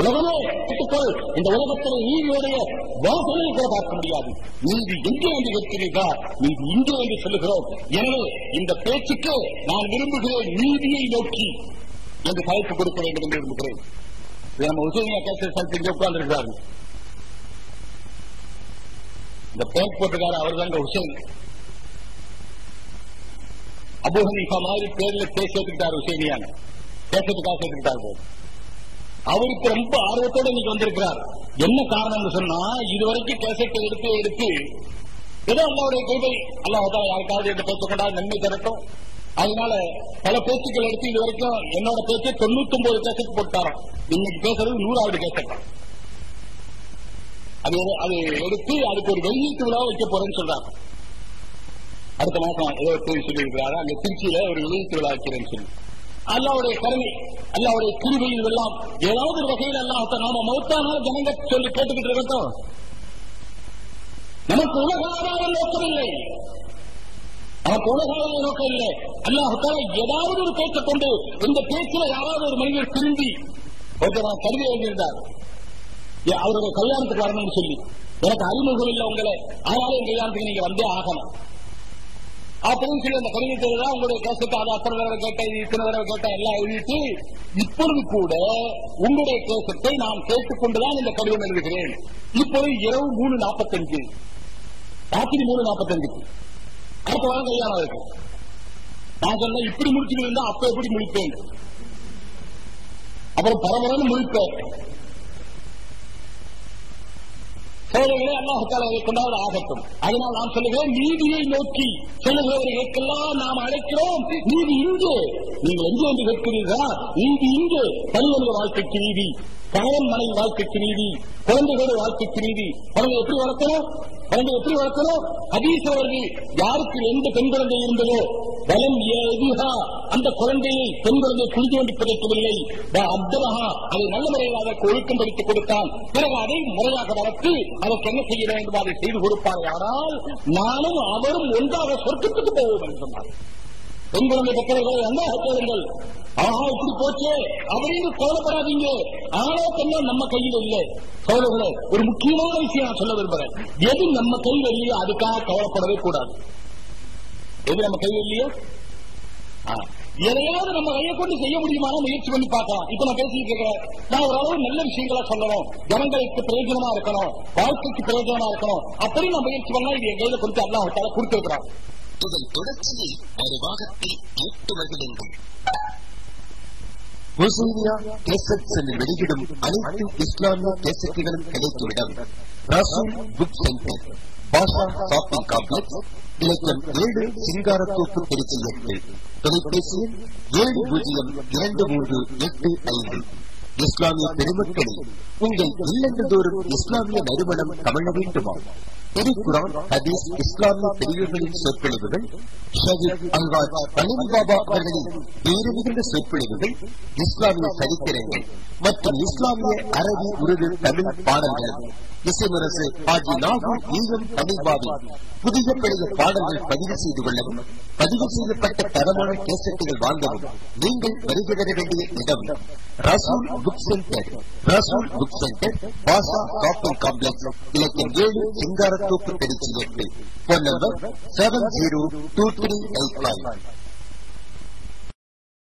உலகமே கேட்டுக்கொள். இந்த உலகத்தில் நீதியுடைய வாசனை கூட பார்க்க முடியாது. நீதி எங்கே என்று கேட்கிறீர்களா, நீதி இங்கே என்று சொல்லுகிறோம். எனவே இந்த பேச்சுக்கு நான் விரும்புகிறேன் நீதியை நோக்கி என்று தலைப்பு கொடுக்க வேண்டும் என்று விரும்புகிறேன். நம்ம உசேனியா கேசர் இங்கே உட்கார்ந்திருக்கிறார்கள். இந்த பேக் போட்டிருக்காரு, அவர் தான் உசேன். அபூ ஹனீஃபா மாதிரி பேர்ல சேர்த்துக்கிட்டார் உசேனியான, கேசத்துக்காக சேர்த்துக்கிட்டார். அவருக்கு ரொம்ப ஆர்வத்தோடு இன்னைக்கு வந்திருக்கிறார். என்ன காரணம் சொன்னா, இதுவரைக்கும் கேசட்டை எடுத்து ஏதோ அல்லாவுடைய கிருபை, அல்லாஹ் யாருக்காவது எந்த பேச்சு கொண்டாது நன்மை தரட்டும். அதனால பல பேச்சுக்கள் எடுத்து இதுவரைக்கும் என்னோட பேச்சு 99 கேசட் போட்டாராம். இன்னைக்கு பேசுறது 100வது கேசட். அது எடுத்து அதுக்கு ஒரு வெளியீட்டு விழா வைக்க போறேன்னு சொல்றாங்க. அடுத்த மாசம் ஏதோ சொல்லி இருக்கிறாரு, அங்க திருச்சியில ஒரு வெளியீட்டு விழா வைக்கிறேன்னு சொல்லி. அல்லாவுடைய கருணை, அல்லாவுடைய கிருபை, இதெல்லாம் ஏதாவது ஒரு வகையில் அல்லாஹ் நாம மௌத்தானால ஜனங்க சொல்லி கேட்டுக்கிட்டு இருக்கட்டும். நமக்கு உலக ஆதாரம் நோக்கம் இல்லை, நமக்கு உலக ஆதாரம் நோக்கம் இல்லை. அல்லாஹ் ஏதாவது ஒரு பேச்சை கொண்டு இந்த பேச்சில யாராவது ஒரு மனிதர் திரும்பி ஒருத்தர் கல்வி எழுதியிருந்தார், அவருடைய கல்யாணத்துக்கு வரணும்னு சொல்லி, எனக்கு அறிமுகம் இல்லை உங்களை, ஆனாலும் என் கல்யாணத்துக்கு நீங்க வந்தே ஆகணும் அப்படின்னு சொல்லி அந்த கடிதத்தில் தான் உங்களுடைய கேசத்தை அதை அத்தனை தடவை கேட்டேன், இத்தனை தடவை கேட்டேன் எல்லாம் எழுதிட்டு, இப்பொழுது கூட உங்களுடைய கேசத்தை நான் கேட்டுக்கொண்டுதான் இந்த கடிதம் எழுதுகிறேன். இப்பொழுது இரவு 3:45, ராத்திரி 3:45 அடுத்த வாரம் கல்யாணம் இருக்கு. நான் சொன்னேன் இப்படி முடிச்சுட்டு இருந்தா அப்ப எப்படி முடிப்பேன், அப்புறம் பரபரன்னு முடிப்பேன். சோழர்களே அல்லாஹ் கொண்டாவது ஆகட்டும். அதனால் நாம் சொல்லுகிறேன், நீதியை நோக்கி செல்லுகிறவர்களுக்கெல்லாம் நாம் அழைக்கிறோம். நீதி இங்கே. நீங்கள் எங்கே என்று கேட்கிறீர்களா? நீதி இங்கே. தனிமனித வாழ்க்கைக்கு நீதி, கணவன் மனைவி வாழ்க்கைக்கு நீதி, குழந்தைகளோட வாழ்க்கைக்கு நீதி. குழந்தை எப்படி வளர்க்கணும்? ஹதீஸ் அவர்கள் யாருக்கு எந்த பெண் குழந்தை இருந்ததோ பலம் அந்த குழந்தையை பெண் குழந்தை குளிக்க வேண்டி கிடைக்கவில்லை, அப்தரஹா அதை நல்ல முறையில் அதற்கு ஒழுக்கம் படித்துக் கொடுத்தான். பிறகு அதை முறையாக வளர்த்து அதற்கு என்ன செய்ய வேண்டும் அதை செய்து கொடுப்பார். ஆனால் நானும் அவரும் ஒன்றாக சொர்க்கத்துக்கு போவோம் என்று சொன்னார். பெண் குழந்தை பெற்றவர்களை அல்லாஹ் கேளுங்கள். இப்படி போச்சே அப்படின்னு கவலைப்படாதீங்க. ஆனா பெண்ணோ நம்ம கையில் இல்லை. சோழர்களே, ஒரு முக்கியமான விஷயம் நான் சொல்ல விரும்புகிறேன். எது நம்ம கையில் இல்லையோ அதுக்காக கவலைப்படவே கூடாது. எது நம்ம கையில் இல்லையோ எதையாவது நம்ம கையை கொண்டு செய்ய முடியுமான முயற்சி பண்ணி பார்க்கலாம். இப்ப நான் பேசிட்டு இருக்கிறேன், நான் ஓரளவு நல்ல விஷயங்களா சொல்லணும், ஜனங்களுக்கு பிரயோஜனமா இருக்கணும், வாழ்க்கைக்கு பிரயோஜனமா இருக்கணும், அப்படி நான் முயற்சி பண்ணா இது என் கையில கொடுத்து அல்லாஹ் கொடுத்திருக்கிறான். இதன் தொடர்ச்சியை ஒரு பாகத்தில் கேட்டு மகிழுங்கள். முஸ்லிமியா கேசட் செல்லில் வெளியிடும் அனைத்து இஸ்லாமிய கேசட்டுகளும் கிடைக்கும் இடம் ரசூல் புக் சென்டர், பாஷா ஷாப்பிங் காம்ப்ளெக்ஸ், இலக்கம் 7, சிங்காரத்தோப்பு, திருச்சி 8. தொலைபேசி 702385. இஸ்லாமிய பெருமக்களே, உங்கள் இல்லந்தோறும் இஸ்லாமிய நறுமணம் கமழ வேண்டுமா? திருக்குரான், ஹதீஸ், இஸ்லாமிய பெரியவர்களின் சொற்பொழிவுகள், ஷஹீத் அல்வாஜ் பழனி பாபா அவர்களின் வேறு மிகுந்த சொற்பொழிவுகள், இஸ்லாமிய சரித்திரங்கள் மற்றும் இஸ்லாமிய அரபி, உருது, தமிழ் பாடல்கள், இசைமுரசு ஹாஜி நாகூர் ஈகம் தமிழ்பாவின் புதிய பழைய பாடல்கள் பதிவு செய்து கொள்ளவும், பதிவு செய்யப்பட்ட தரமான கேசட்டுகள் வாங்கவும் நீங்கள் வருகை தர வேண்டிய இடம் ரசூல் புக் சென்டர். ரசூல் புக் சென்டர், பாஷா ஷாப்பிங் காம்ப்ளெக்ஸ், இலக்கம் 7, சிங்காரத்தோப்பு, திருச்சி 8. Phone number 702385.